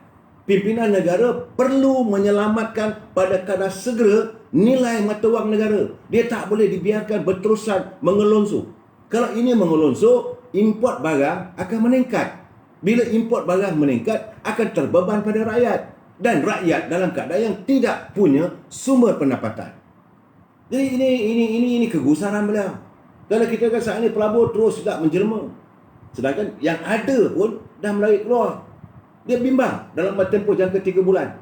S1: Pimpinan negara perlu menyelamatkan pada kadar segera nilai mata wang negara. Dia tak boleh dibiarkan berterusan mengelonsur. Kalau ini mengelonsur, import barang akan meningkat. Bila import barang meningkat, akan terbeban pada rakyat. Dan rakyat dalam keadaan yang tidak punya sumber pendapatan. Jadi ini kegusaran beliau. Kalau kita kan saat ini pelabur terus tidak menjelma. Sedangkan yang ada pun dah melari keluar. Dia bimbang dalam tempoh jangka 3 bulan.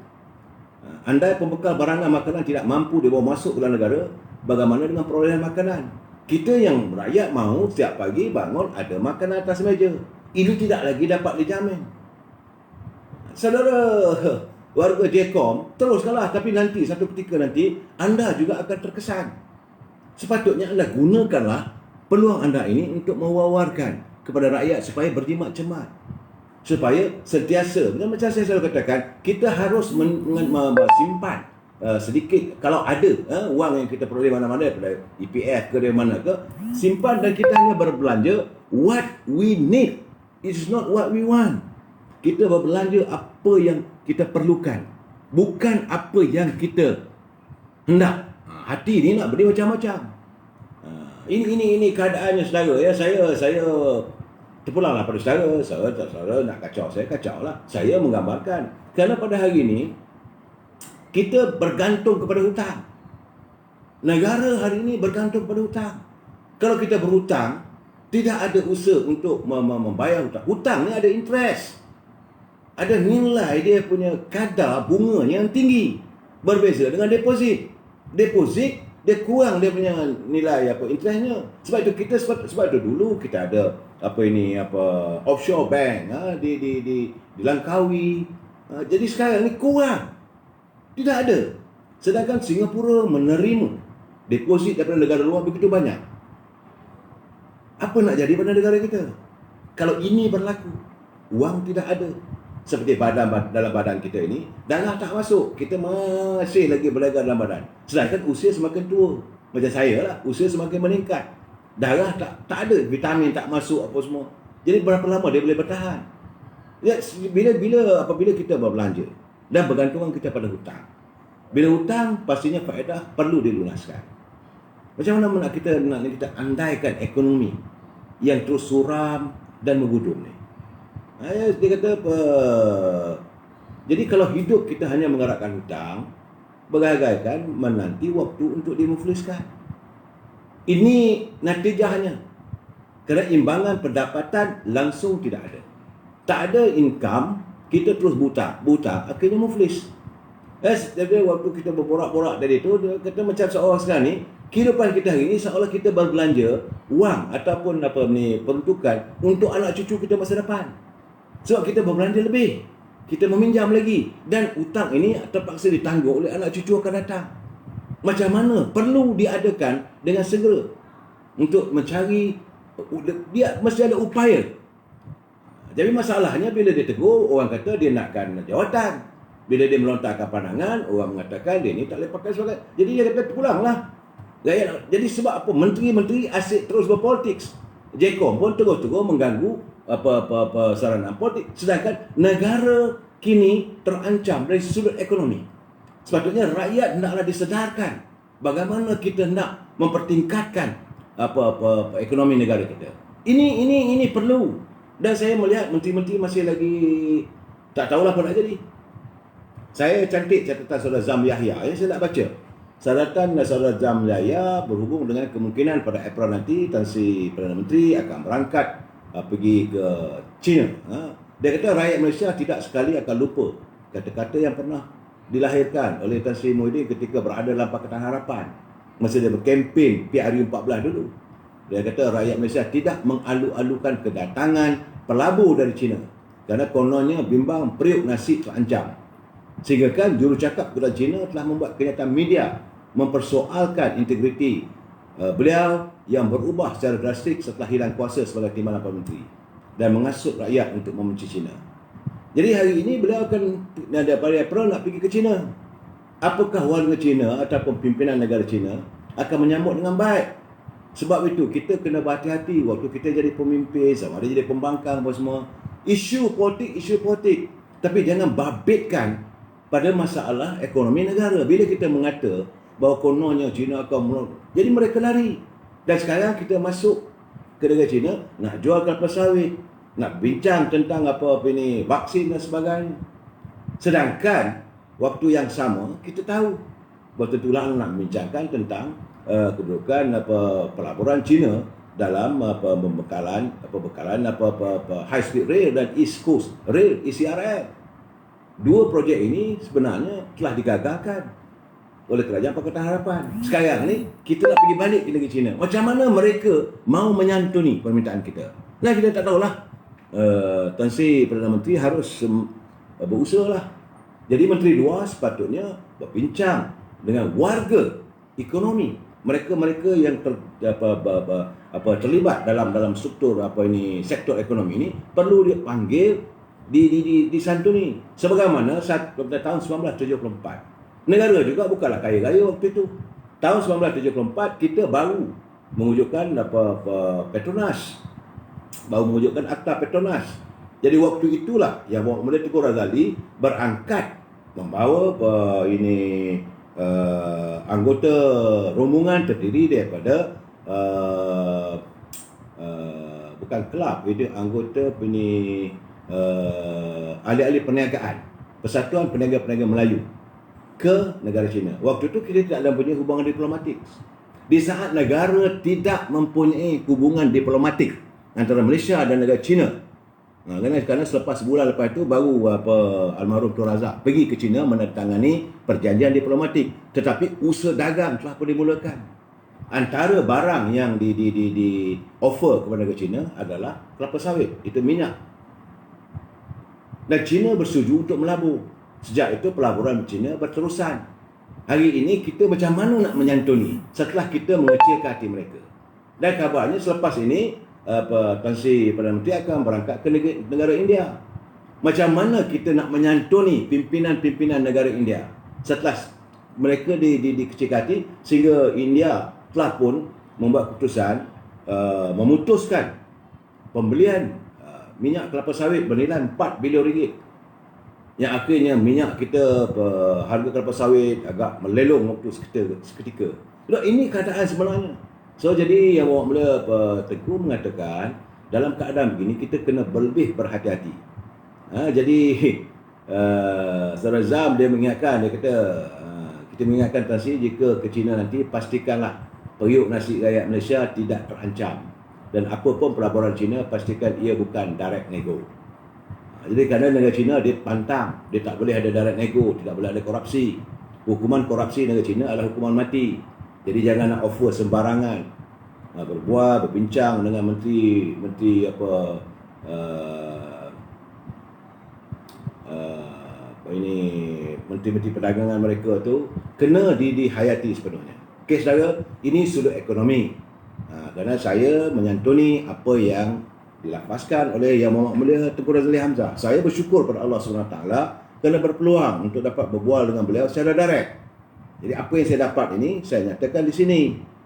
S1: Andai pembekal barangan makanan tidak mampu dibawa masuk ke dalam negara, bagaimana dengan perolehan makanan? Kita yang rakyat mahu setiap pagi bangun ada makanan atas meja. Ini tidak lagi dapat dijamin. Saudara warga JKOM, teruskanlah, tapi nanti satu ketika nanti anda juga akan terkesan. Sepatutnya anda gunakanlah peluang anda ini untuk mewawarkan kepada rakyat supaya berjimat cermat, supaya sentiasa, macam saya selalu katakan, kita harus simpan sedikit, kalau ada wang yang kita peroleh mana-mana daripada EPF ke dari mana ke, simpan, dan kita hanya berbelanja what we need, it's not what we want. Kita berbelanja apa yang kita perlukan, bukan apa yang kita hendak. Hati ni nak beri macam-macam. Ini keadaannya saudara ya. Saya terpulanglah pada saudara nak kacau, saya kacau lah. Saya menggambarkan kerana pada hari ini kita bergantung kepada hutang. Negara hari ini bergantung kepada hutang. Kalau kita berhutang, tidak ada usaha untuk membayar hutang. Hutang ni ada interest, ada nilai dia punya kadar bunga yang tinggi, berbeza dengan deposit. Deposit dia kurang dia punya nilai interestnya. Sebab itu kita sebab itu dulu kita ada offshore bank di Langkawi. Jadi sekarang ni kurang, tidak ada. Sedangkan Singapura menerima deposit daripada negara luar begitu banyak. Apa nak jadi pada negara kita kalau ini berlaku? Wang tidak ada. Seperti dalam badan kita ini, darah tak masuk, kita masih lagi berlaga dalam badan. Sedangkan usia semakin tua. Macam saya lah, usia semakin meningkat, darah tak ada, vitamin tak masuk apa semua. Jadi berapa lama dia boleh bertahan? Ya, apabila kita berbelanja dan bergantungan kita pada hutang. Bila hutang, pastinya faedah perlu dilunaskan. Macam mana nak kita andaikan ekonomi yang terus suram dan menggudum ni? Dia kata Jadi kalau hidup kita hanya mengharapkan hutang, bagaikan menanti waktu untuk dimufliskan. Ini natijahnya. Kerana imbangan pendapatan langsung tidak ada. Tak ada income, kita terus buta, akhirnya muflis. Jadi waktu kita berborak-borak tadi tu, dia kata macam seorang sekarang ni, kehidupan kita hari ni seolah kita berbelanja wang ataupun peruntukan untuk anak cucu kita masa depan. Sebab kita berbelanja lebih, kita meminjam lagi, dan hutang ini terpaksa ditanggung oleh anak cucu akan datang. Macam mana? Perlu diadakan dengan segera untuk mencari, dia mesti ada upaya. Jadi masalahnya bila dia tegur, orang kata dia nakkan jawatan. Bila dia melontarkan pandangan, orang mengatakan dia ni tak boleh pakai sebagai. Jadi dia kata pulanglah. Jadi sebab apa? Menteri-menteri asyik terus berpolitik. JKOM pun terus-terus mengganggu apa saranan politik. Sedangkan negara kini terancam dari sudut ekonomi. Sepatutnya rakyat hendaklah disedarkan bagaimana kita nak mempertingkatkan ekonomi negara kita. Ini perlu. Dan saya melihat menteri-menteri masih lagi tak tahulah apa nak jadi. Saya cantik catatan saudara Zam Yahya yang saya nak baca. Catatan saudara Zam Yahya berhubung dengan kemungkinan pada April nanti Tan Sri Perdana Menteri akan berangkat pergi ke China. Dia kata rakyat Malaysia tidak sekali akan lupa kata-kata yang pernah dilahirkan oleh Tan Sri Muhyiddin ketika berada dalam Pakatan Harapan masa dia berkempen PRU14 dulu. Dia kata rakyat Malaysia tidak mengalu-alukan kedatangan pelabur dari China kerana kononnya bimbang periuk nasi terancam. Sehingga kan jurucakap kedutaan China telah membuat kenyataan media mempersoalkan integriti beliau yang berubah secara drastik setelah hilang kuasa sebagai Timbalan Perdana Menteri dan mengasut rakyat untuk membenci China. Jadi hari ini beliau akan pada April nak pergi ke China. Apakah warga China ataupun pimpinan negara China akan menyambut dengan baik? Sebab itu kita kena berhati-hati waktu kita jadi pemimpin, sama ada jadi pembangkang apa semua. Isu politik. Tapi jangan babitkan pada masalah ekonomi negara. Bila kita mengata bahawa kononnya China akan jadi mereka lari. Dan sekarang kita masuk ke negara China nak jual kelapa sawit, nak bincang tentang vaksin dan sebagainya. Sedangkan waktu yang sama kita tahu bahawa tentulah nak bincangkan tentang kedudukan pelaburan China dalam pembekalan high speed rail dan East Coast Rail ECRL. Dua projek ini sebenarnya telah digagalkan oleh Kerajaan Pakatan Harapan. Sekarang ni kita nak pergi balik ke negeri China. Macam mana mereka mau menyantuni permintaan kita? Nah, kita tak tahulah. Tan Sri Perdana Menteri harus berusaha lah. Jadi Menteri Luar sepatutnya berbincang dengan warga ekonomi. Mereka yang terlibat dalam struktur sektor ekonomi ini perlu dia panggil disantuni. Sebagaimana pada tahun 1974. Negara juga bukanlah kaya-kaya waktu itu. Tahun 1974 kita baru mewujudkan Petronas. Baru mewujudkan Akta Petronas. Jadi waktu itulah yang Bapak Menteri Tengku Razali berangkat membawa anggota rombongan terdiri daripada bukan kelab, itu anggota ahli-ahli perniagaan, Persatuan Peniaga-Peniaga Melayu ke negara China. Waktu itu kita tidak mempunyai hubungan diplomatik. Di saat negara tidak mempunyai hubungan diplomatik antara Malaysia dan negara China, kerana selepas sebulan lepas itu baru almarhum Tun Razak pergi ke China menandatangani perjanjian diplomatik. Tetapi usaha dagang telah pun dimulakan. Antara barang yang di offer kepada negara China adalah kelapa sawit, itu minyak. Dan China bersetuju untuk melabur. Sejak itu pelaburan China berterusan. Hari ini kita macam mana nak menyantuni setelah kita mengecilkan hati mereka. Dan kabarnya selepas ini Tan Sri Perdana Menteri akan berangkat ke negara India. Macam mana kita nak menyantuni pimpinan-pimpinan negara India setelah mereka dikecilkan hati, sehingga India telah pun membuat keputusan memutuskan pembelian minyak kelapa sawit bernilai 4 bilion ringgit. Yang akhirnya minyak kita, harga kelapa sawit agak melelong waktu seketika. Ini keadaan sebenarnya. So jadi yang Bapak Mula Tengku mengatakan dalam keadaan begini kita kena lebih berhati-hati. Jadi Saudara Zam dia mengingatkan, dia kata kita mengingatkan Tan Sri jika ke China nanti pastikanlah periuk nasi rakyat Malaysia tidak terancam, dan apa pun pelaburan China pastikan ia bukan direct nego. Jadi kerana negara China dia pantang, dia tak boleh ada direct nego, tidak boleh ada korupsi. Hukuman korupsi negara China adalah hukuman mati. Jadi jangan nak offer sembarangan. Berbual, berbincang dengan menteri apa ini menteri-menteri perdagangan mereka tu kena dihayati sepenuhnya. Okey saudara, ini sudut ekonomi. Kerana saya menyantuni apa yang dilafazkan oleh Yang Mohd Mulia Tengku Razali Hamzah. Saya bersyukur pada Allah SWT kerana berpeluang untuk dapat berbual dengan beliau secara direct. Jadi apa yang saya dapat ini saya nyatakan di sini.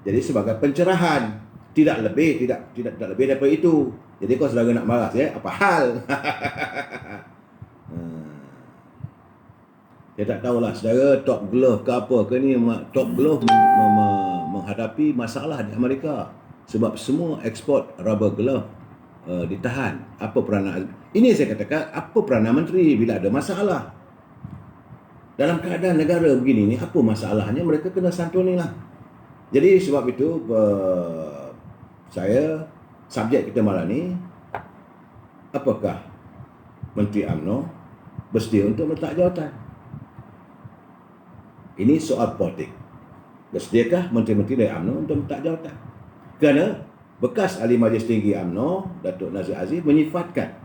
S1: Jadi sebagai pencerahan, tidak lebih daripada itu. Jadi kalau saudara nak marah saya, apa hal? Saya tak tahulah saudara, Top Glove ke apa ke ni. Top Glove menghadapi masalah di Amerika sebab semua ekspor rubber glove ditahan. Apa peranan ini? Saya katakan, apa peranan menteri bila ada masalah dalam keadaan negara begini ni? Apa masalahnya? Mereka kena santunilah. Jadi sebab itu saya, subjek kita malam ni, apakah Menteri UMNO bersedia untuk meletak jawatan? Ini soal politik. Bersediakah menteri-menteri dari UMNO untuk meletak jawatan? Kerana bekas Ahli Majlis Tinggi UMNO, Datuk Nazir Aziz, menyifatkan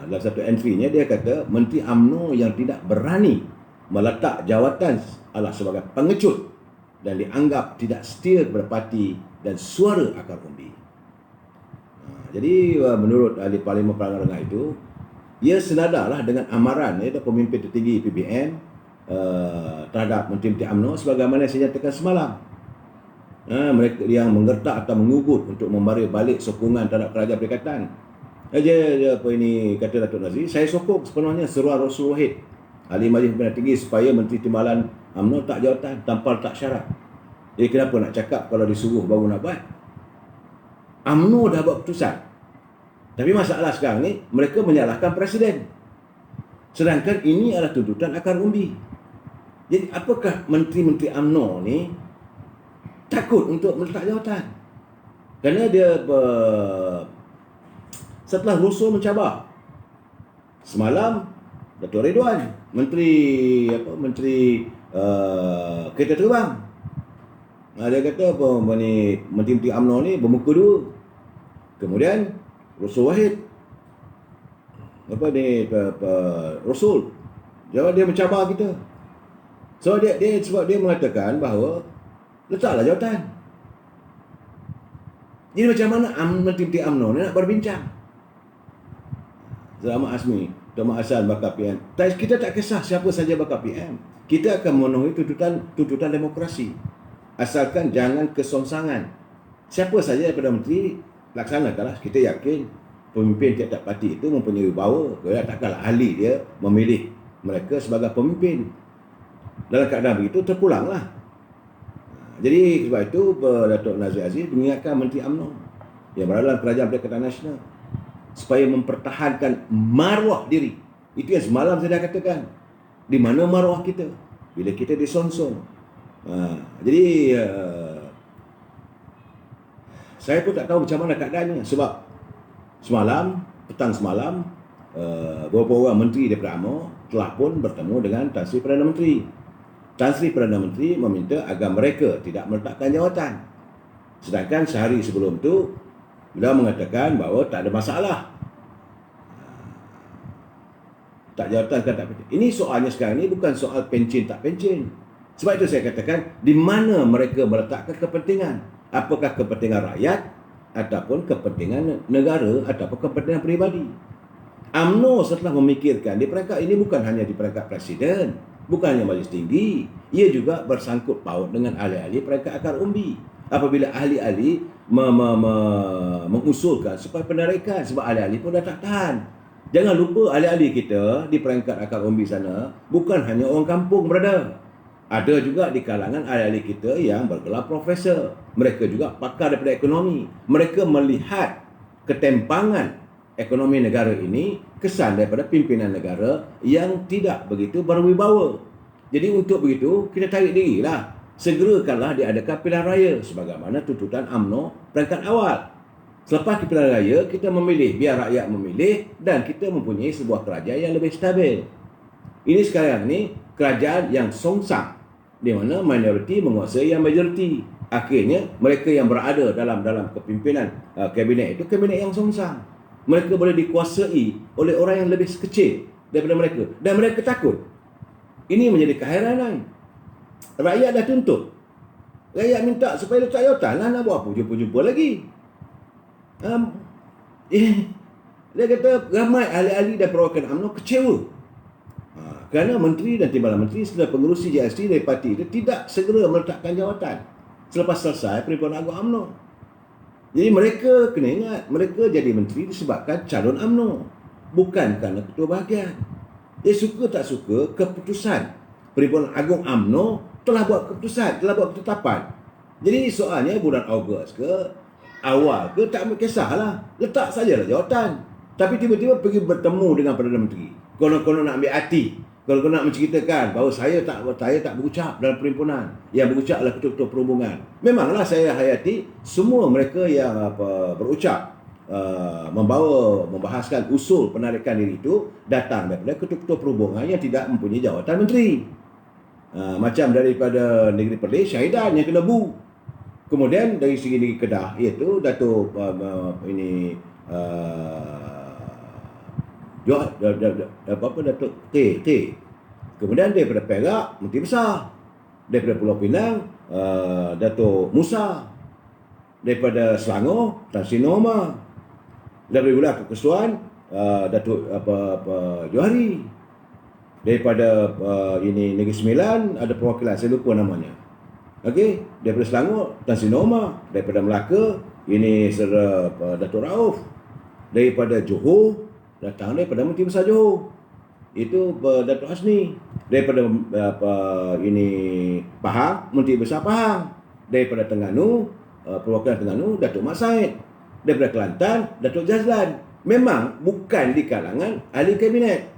S1: dalam satu entry-nya, dia kata Menteri UMNO yang tidak berani meletak jawatan adalah sebagai pengecut dan dianggap tidak setia kepada parti dan suara akar umbi. Jadi menurut Ahli Parlimen Perangkat itu, ia senadarlah dengan amaran pemimpin tertinggi PBN terhadap Menteri-Menteri UMNO sebagaimana saya nyatakan semalam. Mereka yang menggertak atau mengugut untuk memberi balik sokongan terhadap kerajaan perikatan. Apa ini kata Datuk Nazri, saya sokong sepenuhnya seruan Rasul Wahid, Ahli Majlis Pimpinan Tinggi, supaya Menteri Timbalan UMNO tak jawatan tanpa letak syarat. Jadi kenapa nak cakap kalau disuruh baru nak buat? UMNO dah buat keputusan. Tapi masalah sekarang ni, mereka menyalahkan Presiden. Sedangkan ini adalah tuntutan akar umbi. Jadi apakah menteri-menteri UMNO ni takut untuk meletak jawatan? Kerana dia setelah Rosul mencabar. Semalam Datuk Ridwan, Menteri Kereta Terbang, dia kata menteri-menteri UMNO ni bermuka dua. Kemudian Rasul Wahid Rasul dia mencabar kita. So sebab dia mengatakan bahawa letaklah jawatan. Jadi macam mana menteri-menteri UMNO ni nak berbincang? Zahmat Azmi, Tuan Hassan bakal PM. Kita tak kisah siapa saja bakal PM. Kita akan memenuhi tuntutan demokrasi. Asalkan jangan kesongsangan. Siapa saja daripada menteri, laksanakanlah. Kita yakin pemimpin tiap-tiap parti itu mempunyai power. Takkanlah ahli dia memilih mereka sebagai pemimpin. Dalam keadaan begitu, terpulanglah. Jadi sebab itu Datuk Nazir Aziz mengingatkan Menteri UMNO yang berada dalam Kerajaan Perikatan Nasional supaya mempertahankan maruah diri. Itu yang semalam saya dah katakan. Di mana maruah kita bila kita disonsong? Jadi saya pun tak tahu macam mana keadaannya, sebab petang semalam beberapa orang menteri daripada UMNO telah pun bertemu dengan Tan Sri Perdana Menteri. Tan Sri Perdana Menteri meminta agar mereka tidak meletakkan jawatan. Sedangkan sehari sebelum itu beliau mengatakan bahawa tak ada masalah. Tak jawatan kan tak pencen. Ini soalnya sekarang ni bukan soal pencen tak pencen. Sebab itu saya katakan, di mana mereka meletakkan kepentingan? Apakah kepentingan rakyat ataupun kepentingan negara ataupun kepentingan peribadi? UMNO setelah memikirkan di peringkat ini, bukan hanya di peringkat Presiden, bukan hanya Majlis Tinggi, ia juga bersangkut paut dengan ahli-ahli peringkat akar umbi. Apabila ahli-ahli mengusulkan supaya penarikan, sebab ahli-ahli pun dah tak tahan. Jangan lupa ahli-ahli kita di peringkat akar umbi sana bukan hanya orang kampung, berada. Ada juga di kalangan ahli-ahli kita yang bergelar profesor. Mereka juga pakar daripada ekonomi. Mereka melihat ketempangan ekonomi negara ini kesan daripada pimpinan negara yang tidak begitu berwibawa. Jadi untuk begitu, kita tarik dirilah. Segerakanlah diadakan pilihan raya sebagaimana tuntutan UMNO peringkat awal. Selepas pilihan raya, kita memilih, biar rakyat memilih dan kita mempunyai sebuah kerajaan yang lebih stabil. Ini sekarang ni kerajaan yang songsang, di mana minoriti menguasai yang majoriti. Akhirnya mereka yang berada dalam kepimpinan kabinet itu kabinet yang songsang. Mereka boleh dikuasai oleh orang yang lebih kecil daripada mereka dan mereka takut. Ini menjadi keheranan. Rakyat dah tuntut. Rakyat minta supaya letak jawatan lah, nak buat apa jumpa-jumpa lagi. Dia kata ramai ahli-ahli dan perwakilan UMNO kecewa. Kerana menteri dan timbalan menteri serta pengerusi JST dari parti itu tidak segera meletakkan jawatan selepas selesai Perhimpunan Agung UMNO. Jadi mereka kena ingat, mereka jadi menteri disebabkan calon UMNO, bukan kerana ketua bahagian. Dia suka tak suka, keputusan Perhimpunan Agung UMNO telah buat keputusan, telah buat ketetapan. Jadi soalnya bulan Ogos ke, awal ke, tak kisahlah, letak sajalah jawatan. Tapi tiba-tiba pergi bertemu dengan Perdana Menteri. Konon-konon nak ambil hati, kalau nak menceritakan bahawa saya tak berucap dalam perhimpunan, yang berucap adalah ketua-ketua perhubungan. Memanglah saya hayati semua mereka yang berucap membahaskan usul penarikan diri itu datang daripada ketua-ketua perhubungan yang tidak mempunyai jawatan menteri. Macam daripada Negeri Perlis, Syahidan yang kena bu. Kemudian dari segi Negeri Kedah, iaitu Datuk Datuk T. Kemudian daripada Perak, Menteri Besar. Daripada Pulau Pinang, Datuk Musa. Daripada Selangor, Tan Sri Norma. Daripada wilayah Kekesuan, Datuk Johari. Daripada Negeri Sembilan ada perwakilan, saya lupa namanya. Okey, daripada Selangor Tan Sri Norma, daripada Melaka ini saudara Datuk Rauf, daripada Johor datang daripada Menteri Besar Johor itu Datuk Hasni, daripada Pahang Menteri Besar Pahang, daripada Terengganu perwakilan Terengganu Datuk Mat Said, daripada Kelantan Datuk Jazlan. Memang bukan di kalangan ahli kabinet.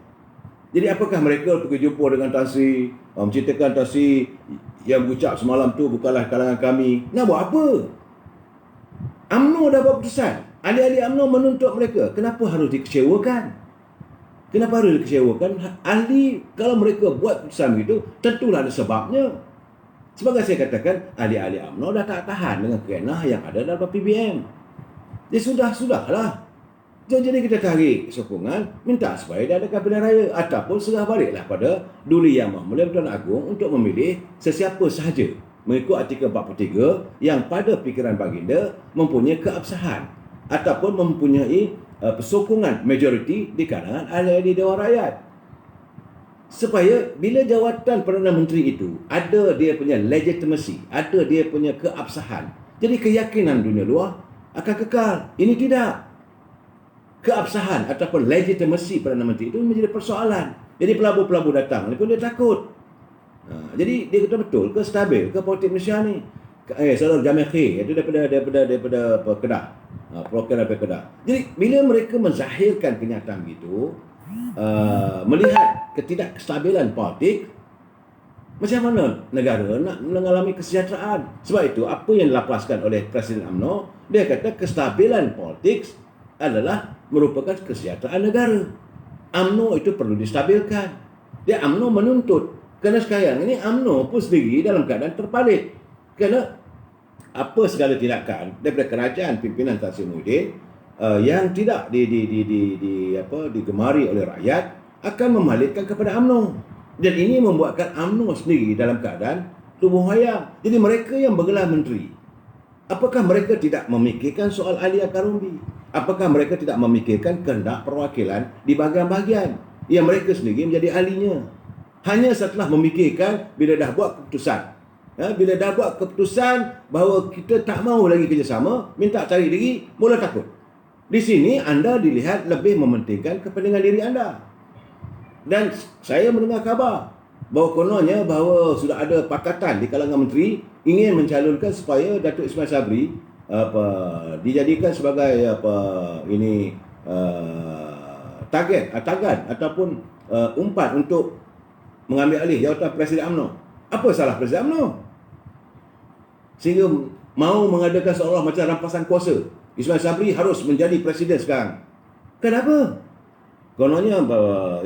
S1: Jadi apakah mereka pergi jumpa dengan Tan Sri, menceritakan Tan Sri yang berucap semalam tu bukanlah kalangan kami. Nak buat apa? UMNO dah buat keputusan. Ahli-ahli UMNO menuntut mereka. Kenapa harus dikecewakan? Kenapa harus dikecewakan? Ahli, kalau mereka buat keputusan begitu, tentulah ada sebabnya. Sebagai saya katakan, ahli-ahli UMNO dah tak tahan dengan kerenah yang ada dalam PBM. Dia sudahlah. Jadi kita tarik sokongan, minta supaya dia adakan pilihan raya ataupun serah baliklah pada Duli Yang Maha Mulia Pertuan Agong untuk memilih sesiapa sahaja mengikut artikel 43 yang pada fikiran baginda mempunyai keabsahan ataupun mempunyai sokongan majoriti di kalangan ahli-ahli Dewan Rakyat. Supaya bila jawatan Perdana Menteri itu ada dia punya legitimacy, ada dia punya keabsahan, jadi keyakinan dunia luar akan kekal. Ini tidak. Keabsahan ataupun legitimasi Perdana Menteri itu menjadi persoalan. Jadi pelabur-pelabur datang ni pun dia takut. Jadi dia kata betul ke stabil ke politik Malaysia ni? Saudara Jamil Khair itu daripada Kedah. Perwakilan daripada Kedah. Jadi bila mereka menzahirkan kenyataan begitu, melihat ketidakstabilan politik, macam mana negara nak mengalami kesejahteraan? Sebab itu apa yang dilapaskan oleh Presiden UMNO, dia kata kestabilan politik adalah merupakan kesejahteraan negara. UMNO itu perlu distabilkan. Dia UMNO menuntut. Kerana sekarang ini UMNO pun sendiri dalam keadaan terpalit. Kerana apa segala tindakan daripada kerajaan pimpinan Tan Sri Muhyiddin yang tidak digemari oleh rakyat akan memalitkan kepada UMNO. Dan ini membuatkan UMNO sendiri dalam keadaan tubuh hayam. Jadi mereka yang bergelar menteri, apakah mereka tidak memikirkan soal ahli akar umbi? Apakah mereka tidak memikirkan kehendak perwakilan di bahagian-bahagian yang mereka sendiri menjadi ahlinya? Hanya setelah memikirkan bila dah buat keputusan. Bila dah buat keputusan bahawa kita tak mahu lagi kerjasama, minta cari diri, mula takut. Di sini anda dilihat lebih mementingkan kepentingan diri anda. Dan saya mendengar kabar bahawa kononnya bahawa sudah ada pakatan di kalangan menteri ingin mencalonkan supaya Datuk Ismail Sabri dijadikan sebagai tagan ataupun umpan untuk mengambil alih jawatan Presiden UMNO. Apa salah Presiden UMNO? Sehingga mau mengadakan seolah macam rampasan kuasa. Ismail Sabri harus menjadi presiden sekarang. Kenapa? Kononnya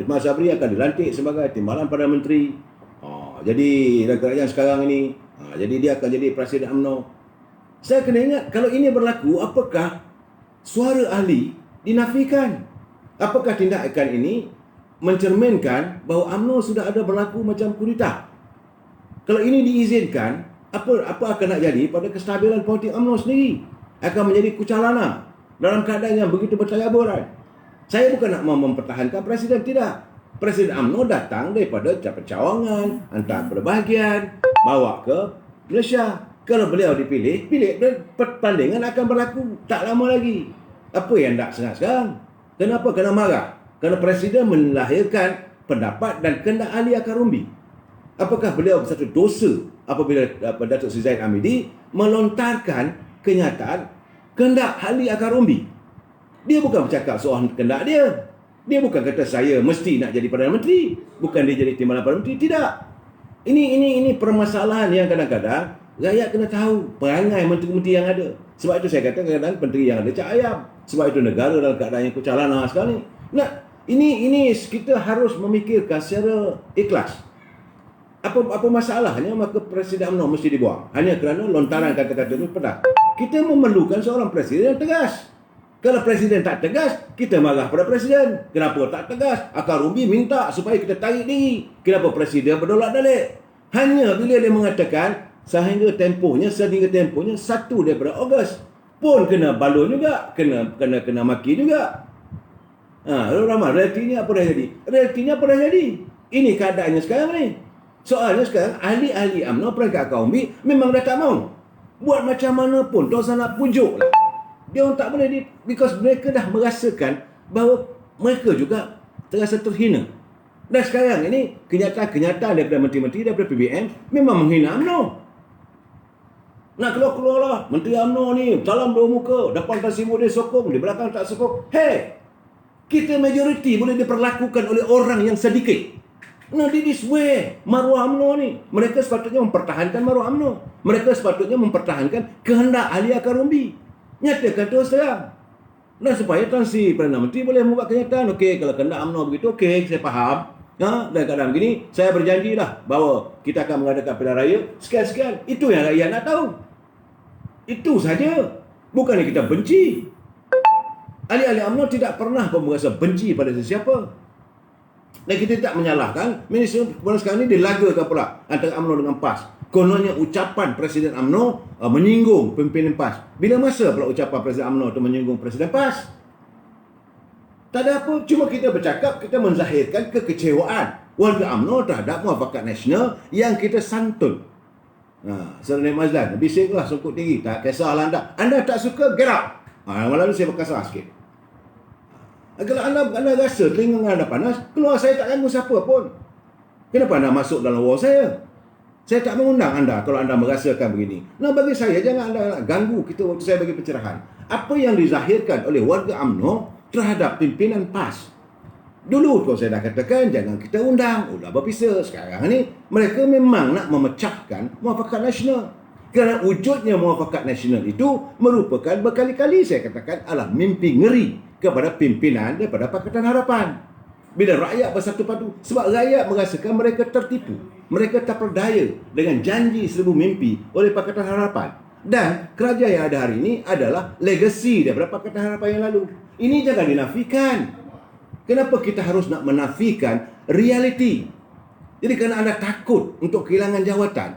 S1: Ismail Sabri akan dilantik sebagai timbalan Perdana Menteri. Jadi dalam kerajaan sekarang ini, jadi dia akan jadi presiden UMNO. Saya kena ingat, kalau ini berlaku, apakah suara ahli dinafikan? Apakah tindakan ini mencerminkan bahawa UMNO sudah ada berlaku macam kudeta? Kalau ini diizinkan, apa akan nak jadi pada kestabilan politik UMNO sendiri? Akan menjadi kucalana dalam keadaan yang begitu bertayaburan. Saya bukan nak mempertahankan presiden, tidak. Presiden UMNO datang daripada cawangan, hantar berbahagian, bawa ke Malaysia. Kalau beliau dipilih, pertandingan akan berlaku tak lama lagi. Apa yang tak senang sekarang? Kenapa kena marah? Kerana presiden melahirkan pendapat dan kehendak ahli akar umbi. Apakah beliau bersatu dosa apabila Datuk Seri Zahid Hamidi melontarkan kenyataan kehendak ahli akar umbi? Dia bukan bercakap soal kehendak dia. Dia bukan kata saya mesti nak jadi Perdana Menteri. Bukan dia jadi timbalan Perdana Menteri. Tidak. Ini permasalahan yang kadang-kadang rakyat kena tahu perangai menteri-menteri yang ada. Sebab itu saya kata kadang-kadang menteri yang ada cak ayam. Sebab itu negara dalam keadaan yang kucalana sekarang ni. Nah, ini kita harus memikirkan secara ikhlas. Apa masalahnya maka Presiden UMNO mesti dibuang? Hanya kerana lontaran kata-kata itu pedas. Kita memerlukan seorang presiden yang tegas. Kalau presiden tak tegas, kita marah pada presiden. Kenapa tak tegas? Akar umbi minta supaya kita tarik diri. Kenapa presiden berdolak dalik? Hanya bila dia mengatakan sehingga tempohnya 1 daripada Ogos pun kena balon juga, kena maki juga. Ramai realitinya apa dah jadi? Realitinya apa dah jadi? Ini keadaannya sekarang ni. Soalnya sekarang ahli-ahli UMNO perangkat akar umbi memang dah tak mau. Buat macam mana pun, dosa nak pujuk lah. Dia orang tak boleh, because mereka dah merasakan bahawa mereka juga terasa terhina. Dan sekarang ini, kenyataan daripada menteri-menteri, daripada PBN, memang menghina UMNO. Nak keluar lah, Menteri UMNO ni, salam dua muka, depan tak sibuk dia sokong, di belakang tak sokong. Hey, kita majoriti boleh diperlakukan oleh orang yang sedikit. Nah, this way, maruah UMNO ni. Mereka sepatutnya mempertahankan maruah UMNO. Mereka sepatutnya mempertahankan kehendak ahli akar umbi. Nyatakan terus terang. Dan supaya Tan Sri Perdana Menteri boleh membuat kenyataan. Okey, kalau kehendak UMNO begitu, okey, saya faham. Dan keadaan begini, saya berjanjilah bahawa kita akan mengadakan pilihan raya sekian-sekian. Itu yang rakyat nak tahu. Itu saja. Bukannya kita benci. Ahli-ahli UMNO tidak pernah pun merasa benci pada sesiapa. Dan kita tak menyalahkan minister sekarang ni dilagakan pula antara UMNO dengan PAS. Kononnya ucapan Presiden UMNO menyinggung pimpinan PAS. Bila masa pula ucapan Presiden UMNO itu menyinggung Presiden PAS? Tak ada apa, cuma kita bercakap, kita menzahirkan kekecewaan warga UMNO terhadap muafakat nasional yang kita santun. Seri Mazlan, bisiklah sokok tinggi, tak kisahlah anda. Anda tak suka, get out. Malam saya berkasar sikit. Kalau anda rasa telinga anda panas, keluar, saya tak ganggu siapa pun. Kenapa anda masuk dalam wall saya? Saya tak mengundang anda kalau anda merasakan begini. Nah, bagi saya, jangan anda ganggu kita waktu saya bagi pencerahan. Apa yang dizahirkan oleh warga UMNO terhadap pimpinan PAS. Dulu kalau saya dah katakan, jangan kita undang, udah berpisah. Sekarang ni, mereka memang nak memecahkan muafakat nasional. Kerana wujudnya muafakat nasional itu merupakan berkali-kali saya katakan adalah mimpi ngeri kepada pimpinan daripada Pakatan Harapan. Bila rakyat bersatu padu, sebab rakyat merasakan mereka tertipu, mereka terperdaya dengan janji seribu mimpi oleh Pakatan Harapan. Dan kerajaan yang ada hari ini adalah legasi daripada Pakatan Harapan yang lalu. Ini jangan dinafikan. Kenapa kita harus nak menafikan realiti? Jadi kerana anda takut untuk kehilangan jawatan.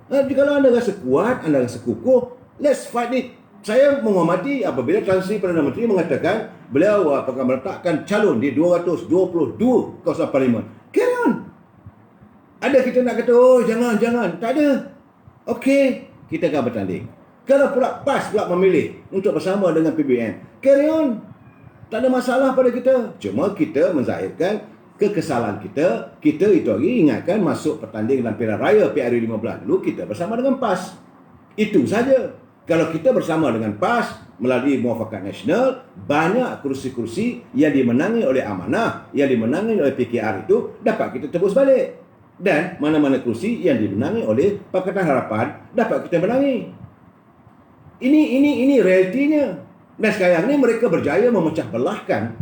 S1: Kalau anda rasa kuat, anda rasa kukuh, let's fight it. Saya menghormati apabila Tan Sri Perdana Menteri mengatakan beliau akan meletakkan calon di 222 kawasan parlimen. Carry on. Ada kita nak kata, oh jangan. Tak ada. Okey, kita akan bertanding. Kalau pula PAS pula memilih untuk bersama dengan PBN, carry on. Tak ada masalah pada kita. Cuma kita menzahirkan kekesalan kita. Kita itu hari ingatkan masuk pertandingan dalam pilihan raya PRU 15 dulu kita bersama dengan PAS. Itu saja. Kalau kita bersama dengan PAS melalui Muafakat Nasional, banyak kursi-kursi yang dimenangi oleh Amanah, yang dimenangi oleh PKR itu dapat kita tebus balik. Dan mana-mana kursi yang dimenangi oleh Pakatan Harapan dapat kita menangi. Ini realitinya. Dan sekarang ni mereka berjaya memecah belahkan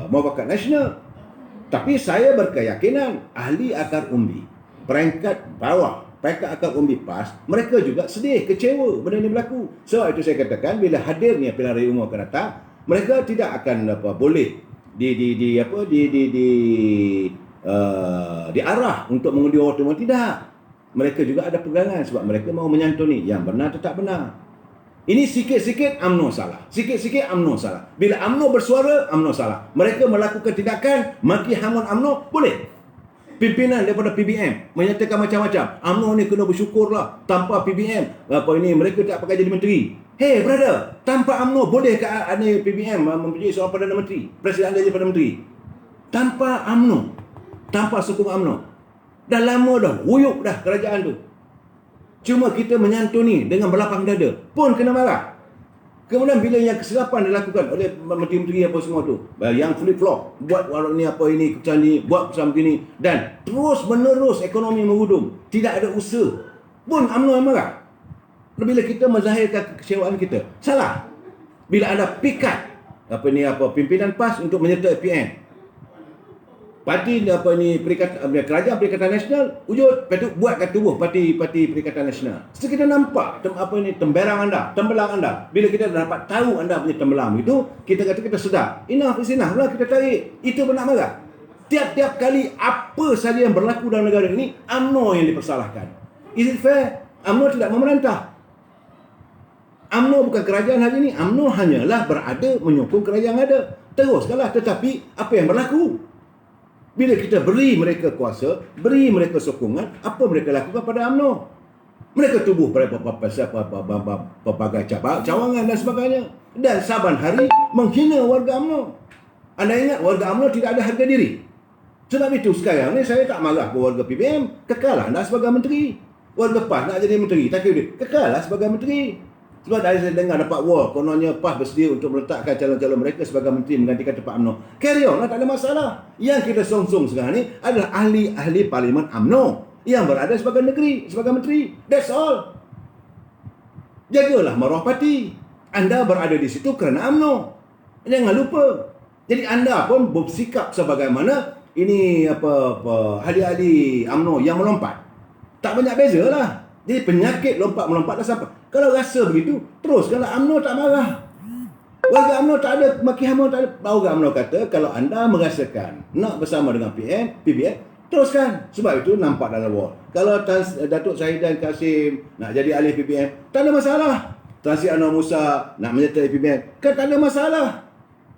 S1: Muafakat Nasional. Tapi saya berkeyakinan ahli akar umbi, peringkat bawah, peringkat akar umbi PAS, mereka juga sedih, kecewa benda ini berlaku. Sebab itu saya katakan bila hadirnya pilihan raya umum akan datang, mereka tidak akan boleh diarah untuk mengundi orang tua. Tidak. Mereka juga ada pegangan sebab mereka mahu menyantuni yang benar tetap benar. Ini sikit-sikit UMNO salah. Sikit-sikit UMNO salah. Bila UMNO bersuara, UMNO salah. Mereka melakukan tindakan maki hamun UMNO, boleh. Pimpinan daripada PBM menyatakan macam-macam. UMNO ni kena bersyukurlah. Tanpa PBM, mereka tak pakai jadi menteri. Hey brother, tanpa UMNO boleh ke PBM menjadi seorang Perdana Menteri? Presiden jadi Perdana Menteri. Tanpa UMNO, tanpa sokong UMNO. Dah lama dah, wuyuk dah kerajaan tu. Cuma kita menyantuni dengan berlapang dada pun kena marah. Kemudian bila yang kesilapan dilakukan oleh menteri-menteri apa semua tu, yang flip flop, buat ini keputusan ni, buat keputusan begini, dan terus menerus ekonomi menghudung, tidak ada usaha, pun UMNO yang marah. Bila kita menzahirkan kekecewaan kita, salah. Bila ada pikat pimpinan PAS untuk menyertai PN, parti Kerajaan Perikatan Nasional wujud, buatkan tubuh parti Perikatan Nasional. Setelah kita nampak tembelang anda. Bila kita dapat tahu anda punya tembelang itu, kita kata kita sedar. Enough is enough lah, kita tarik. Itu benar marah. Tiap-tiap kali apa saja yang berlaku dalam negara ini, UMNO yang dipersalahkan. Is it fair? UMNO tidak memerintah. UMNO bukan kerajaan hari ini. UMNO hanyalah berada menyokong kerajaan ada. Teruskanlah, tetapi apa yang berlaku? Bila kita beri mereka kuasa, beri mereka sokongan, apa mereka lakukan pada UMNO? Mereka tubuh pelbagai cawangan dan sebagainya. Dan saban hari menghina warga UMNO. Anda ingat warga UMNO tidak ada harga diri. Sebab itu sekarang ni saya tak marah ke warga PBM. Kekallah anda sebagai menteri. Warga PAS nak jadi menteri, tak kira dia. Kekallah sebagai menteri. Sebab dari saya dengar dapat war, kononnya PAS bersedia untuk meletakkan calon-calon mereka sebagai menteri menggantikan tempat UMNO. Carry on lah, tak ada masalah. Yang kita song-song sekarang ni adalah ahli-ahli parlimen UMNO yang berada sebagai negeri, sebagai menteri. That's all. Jagalah maruah parti. Anda berada di situ kerana UMNO. Jangan lupa. Jadi anda pun bersikap sebagaimana ini ahli-ahli UMNO yang melompat. Tak banyak beza lah. Jadi penyakit melompat dah sampai. Kalau rasa begitu, teruskanlah. UMNO tak marah. Warga UMNO tak ada maki hamun, tak ada. Warga UMNO kata kalau anda merasakan nak bersama dengan PBN, teruskan. Sebab itu nampak dalam war. Kalau Datuk Syahidan Kasim nak jadi ahli PBN, tak ada masalah. Tan Sri Anwar Musa nak menyertai PBN, kan tak ada masalah.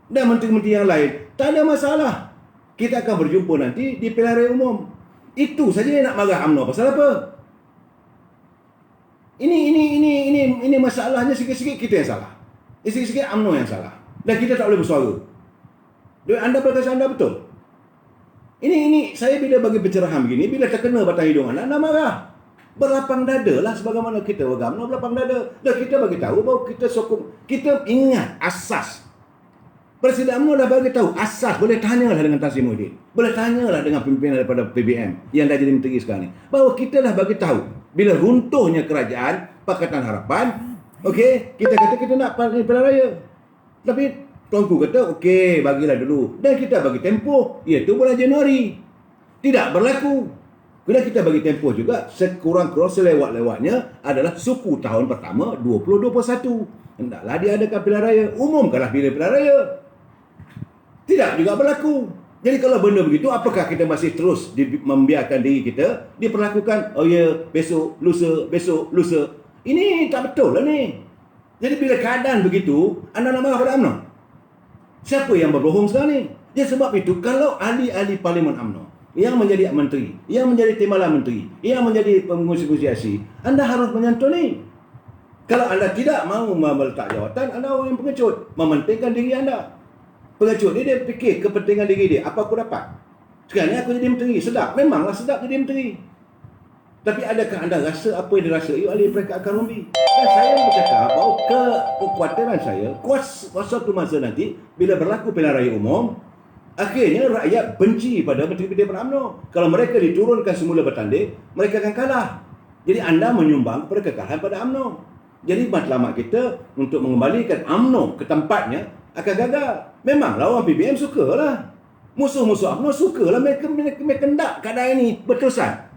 S1: Dan menteri-menteri yang lain, tak ada masalah. Kita akan berjumpa nanti di pilihan raya umum. Itu saja yang nak marah UMNO pasal apa? Ini masalahnya sikit-sikit kita yang salah. Sikit-sikit UMNO yang salah. Dan kita tak boleh bersuara. Anda berkata anda betul. Ini saya bila bagi pencerahan begini, bila terkena batang hidung anda marah. Berlapang dada lah sebagaimana kita warga UMNO berlapang dada. Dan kita bagi tahu bahawa kita sokong, kita ingat asas. Presiden UMNO dah bagi tahu asas. Boleh tanyalah dengan Tan Sri Muhyiddin. Boleh tanyalah dengan pimpinan daripada PBM yang dah jadi menteri sekarang ni. Bahawa kita dah bagi tahu bila runtuhnya kerajaan Pakatan Harapan, okey, kita kata kita nak pilihan raya. Tapi Tuanku kata, okey, bagilah dulu. Dan kita bagi tempoh, iaitu bulan Januari. Tidak berlaku. Kemudian kita bagi tempoh juga, sekurang-kurang selewat-lewatnya adalah suku tahun pertama 2021. Hendaklah diadakan pilihan raya. Umumkanlah bila pilihan raya. Tidak juga berlaku. Jadi kalau benda begitu, apakah kita masih terus membiarkan diri kita diperlakukan, oh ya, besok, lusa. Ini tak betul lah ni. Jadi bila keadaan begitu, anda nak marah pada UMNO? Siapa yang berbohong sekarang ni? Jadi sebab itu, kalau ahli-ahli parlimen UMNO yang menjadi menteri, yang menjadi timbalan menteri, yang menjadi pengurusi, anda harus menyantuni. Kalau anda tidak mahu meletak jawatan, anda orang yang pengecut, mementingkan diri anda. Pengecut ni dia fikir kepentingan diri dia. Apa aku dapat? Sekarang ni aku jadi menteri. Sedap. Memanglah sedap jadi menteri. Tapi adakah anda rasa apa yang dirasai oleh mereka akan rumbi? Dan saya bercakap bahawa kekhawatiran saya, suatu masa nanti, bila berlaku pilihan raya umum, akhirnya rakyat benci pada menteri-menteri daripada UMNO. Kalau mereka diturunkan semula bertanding, mereka akan kalah. Jadi anda menyumbang kepada kekalahan pada UMNO. Jadi matlamat kita untuk mengembalikan UMNO ke tempatnya akan gagal. Memang lawan PBM sukalah. Musuh-musuh UMNO sukalah mereka hendak keadaan ini berterusan.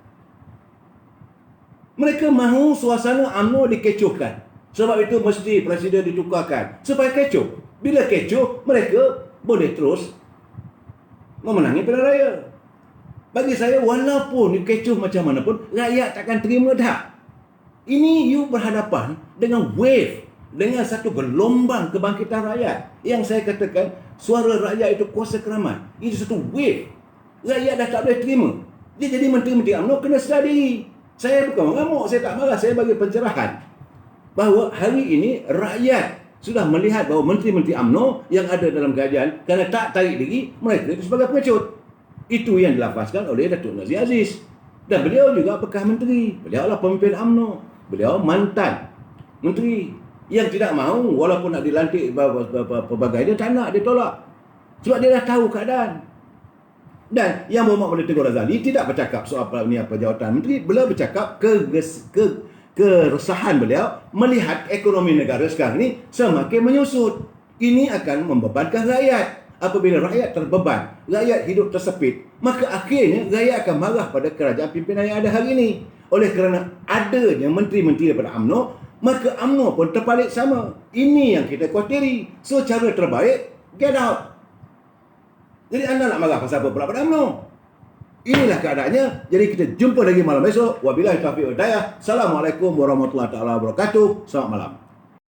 S1: Mereka mahu suasana UMNO dikecohkan. Sebab itu mesti presiden ditukarkan supaya kecoh. Bila kecoh, mereka boleh terus memenangi pilihan raya. Bagi saya, walaupun kecoh macam mana pun, rakyat takkan terima dah. Ini you berhadapan dengan wave, dengan satu gelombang kebangkitan rakyat. Yang saya katakan, suara rakyat itu kuasa keramat. Itu satu wave. Rakyat dah tak boleh terima. Dia jadi menteri-menteri UMNO kena sedar diri. Saya bukan mengamuk, saya tak marah, saya bagi pencerahan. Bahawa hari ini rakyat sudah melihat bahawa menteri-menteri UMNO yang ada dalam kerajaan kerana tak tarik diri, mereka itu sebagai pengecut. Itu yang dilafazkan oleh Datuk Nazir Aziz. Dan beliau juga bekas menteri. Beliau adalah pemimpin UMNO. Beliau mantan menteri yang tidak mahu walaupun nak dilantik pelbagai dia tak nak, dia tolak. Sebab dia dah tahu keadaan. Dan yang Muhammad Malik Teguh Razali tidak bercakap soal apa jawatan menteri, beliau bercakap keresahan beliau melihat ekonomi negara sekarang ini semakin menyusut. Ini akan membebankan rakyat. Apabila rakyat terbeban, rakyat hidup tersepit, maka akhirnya rakyat akan marah pada kerajaan pimpinan yang ada hari ini. Oleh kerana adanya menteri-menteri daripada UMNO, maka UMNO pun terbalik sama. Ini yang kita khawatiri. So, cara terbaik, get out. Jadi anda nak marah pasal apa pula pada UMNO? Inilah keadaannya. Jadi kita jumpa lagi malam esok. Wabillahi taufiq wal hidayah. Assalamualaikum warahmatullahi wabarakatuh. Selamat malam.